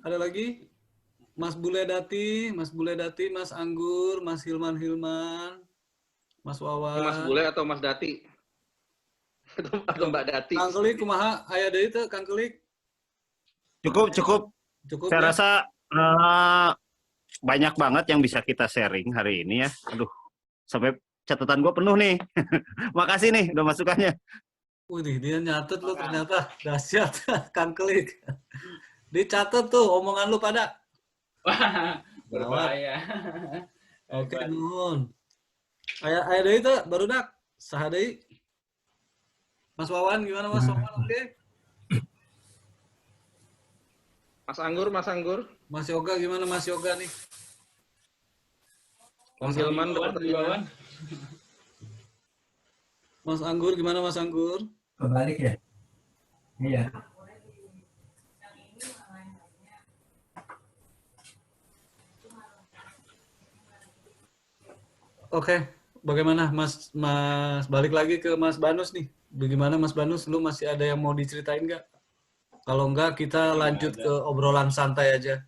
Ada lagi? Mas Bule Dati, Mas Anggur, Mas Hilman, Mas Wawan. Ini Mas Bule atau Mas Dati? Atau Mbak Dati? Kang Kelik, kumaha? Aya deui teh Kang Kelik? Cukup. Saya ya? rasa banyak banget yang bisa kita sharing hari ini ya. Aduh, sampai catatan gue penuh nih. Makasih nih udah masukannya. Wih, dia nyatet lu ternyata dahsyat Kang Kelik. Dicatat tuh omongan lu pada. Berbahaya. Oke, nuhun. Aya deui teh barudak saha deui? Mas Wawan gimana Mas Wawan? Oke. Mas Anggur. Mas Yoga gimana Mas Yoga nih? Mas Hilman udah pertanyaan. Mas Anggur gimana Mas Anggur? Kebalik ya? Iya. Oke, bagaimana Mas balik lagi ke Mas Banus nih. Bagaimana Mas Banus, lu masih ada yang mau diceritain nggak? Kalau enggak kita lanjut ke obrolan santai aja.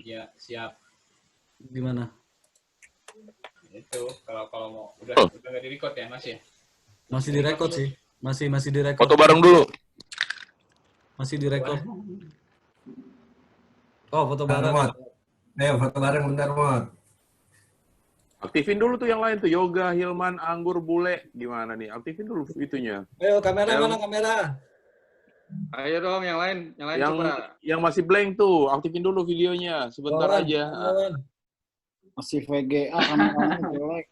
Ya, siap. Gimana? Itu kalau mau udah nggak di-record ya, Mas ya? Masih direkod sih. Masih direkod. Foto bareng dulu. Masih direkod. Oh, foto bareng. Ayo foto bareng bentar, Mot. Aktifin dulu tuh yang lain tuh, Yoga, Hilman, Anggur, Bule. Gimana nih? Aktifin dulu itunya. Ayo, kamera mana kamera? Ayo dong yang lain coba. Yang masih blank tuh, aktifin dulu videonya. Sebentar aja. Masih VGA kameranya jelek.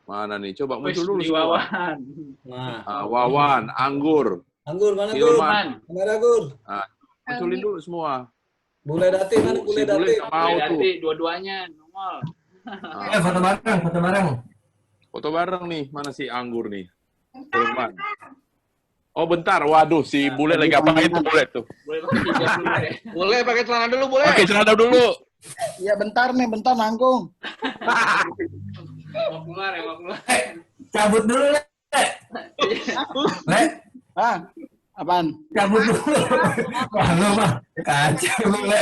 Mana nih? Coba muncul dulu semua. Wawan. Nah, Wawan, Anggur. Anggur mana Hilman. Kamera Gur. Nah, munculin dulu semua. Bule Dati mana Bule Dati? Mau tuh. Dua-duanya nongol. Foto bareng. Foto bareng nih. Mana si Anggur nih? Hilman. Oh bentar, waduh si Bule lagi ngapain tuh Bule tuh? Boleh pakai celana dulu, boleh. Pakai celana dulu. Iya bentar nanggung. Mau keluar. Cabut dulu, Le. Le. Apaan? Cabut dulu. Wah, lu mah kacau lu, Le.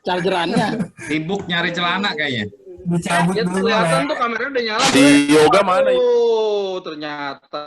Chargerannya. Sibuk nyari celana kayaknya. Dicabut Ya dulu, kelihatan Le. tuh kameranya udah nyala. Si Yoga mana? Oh, ternyata.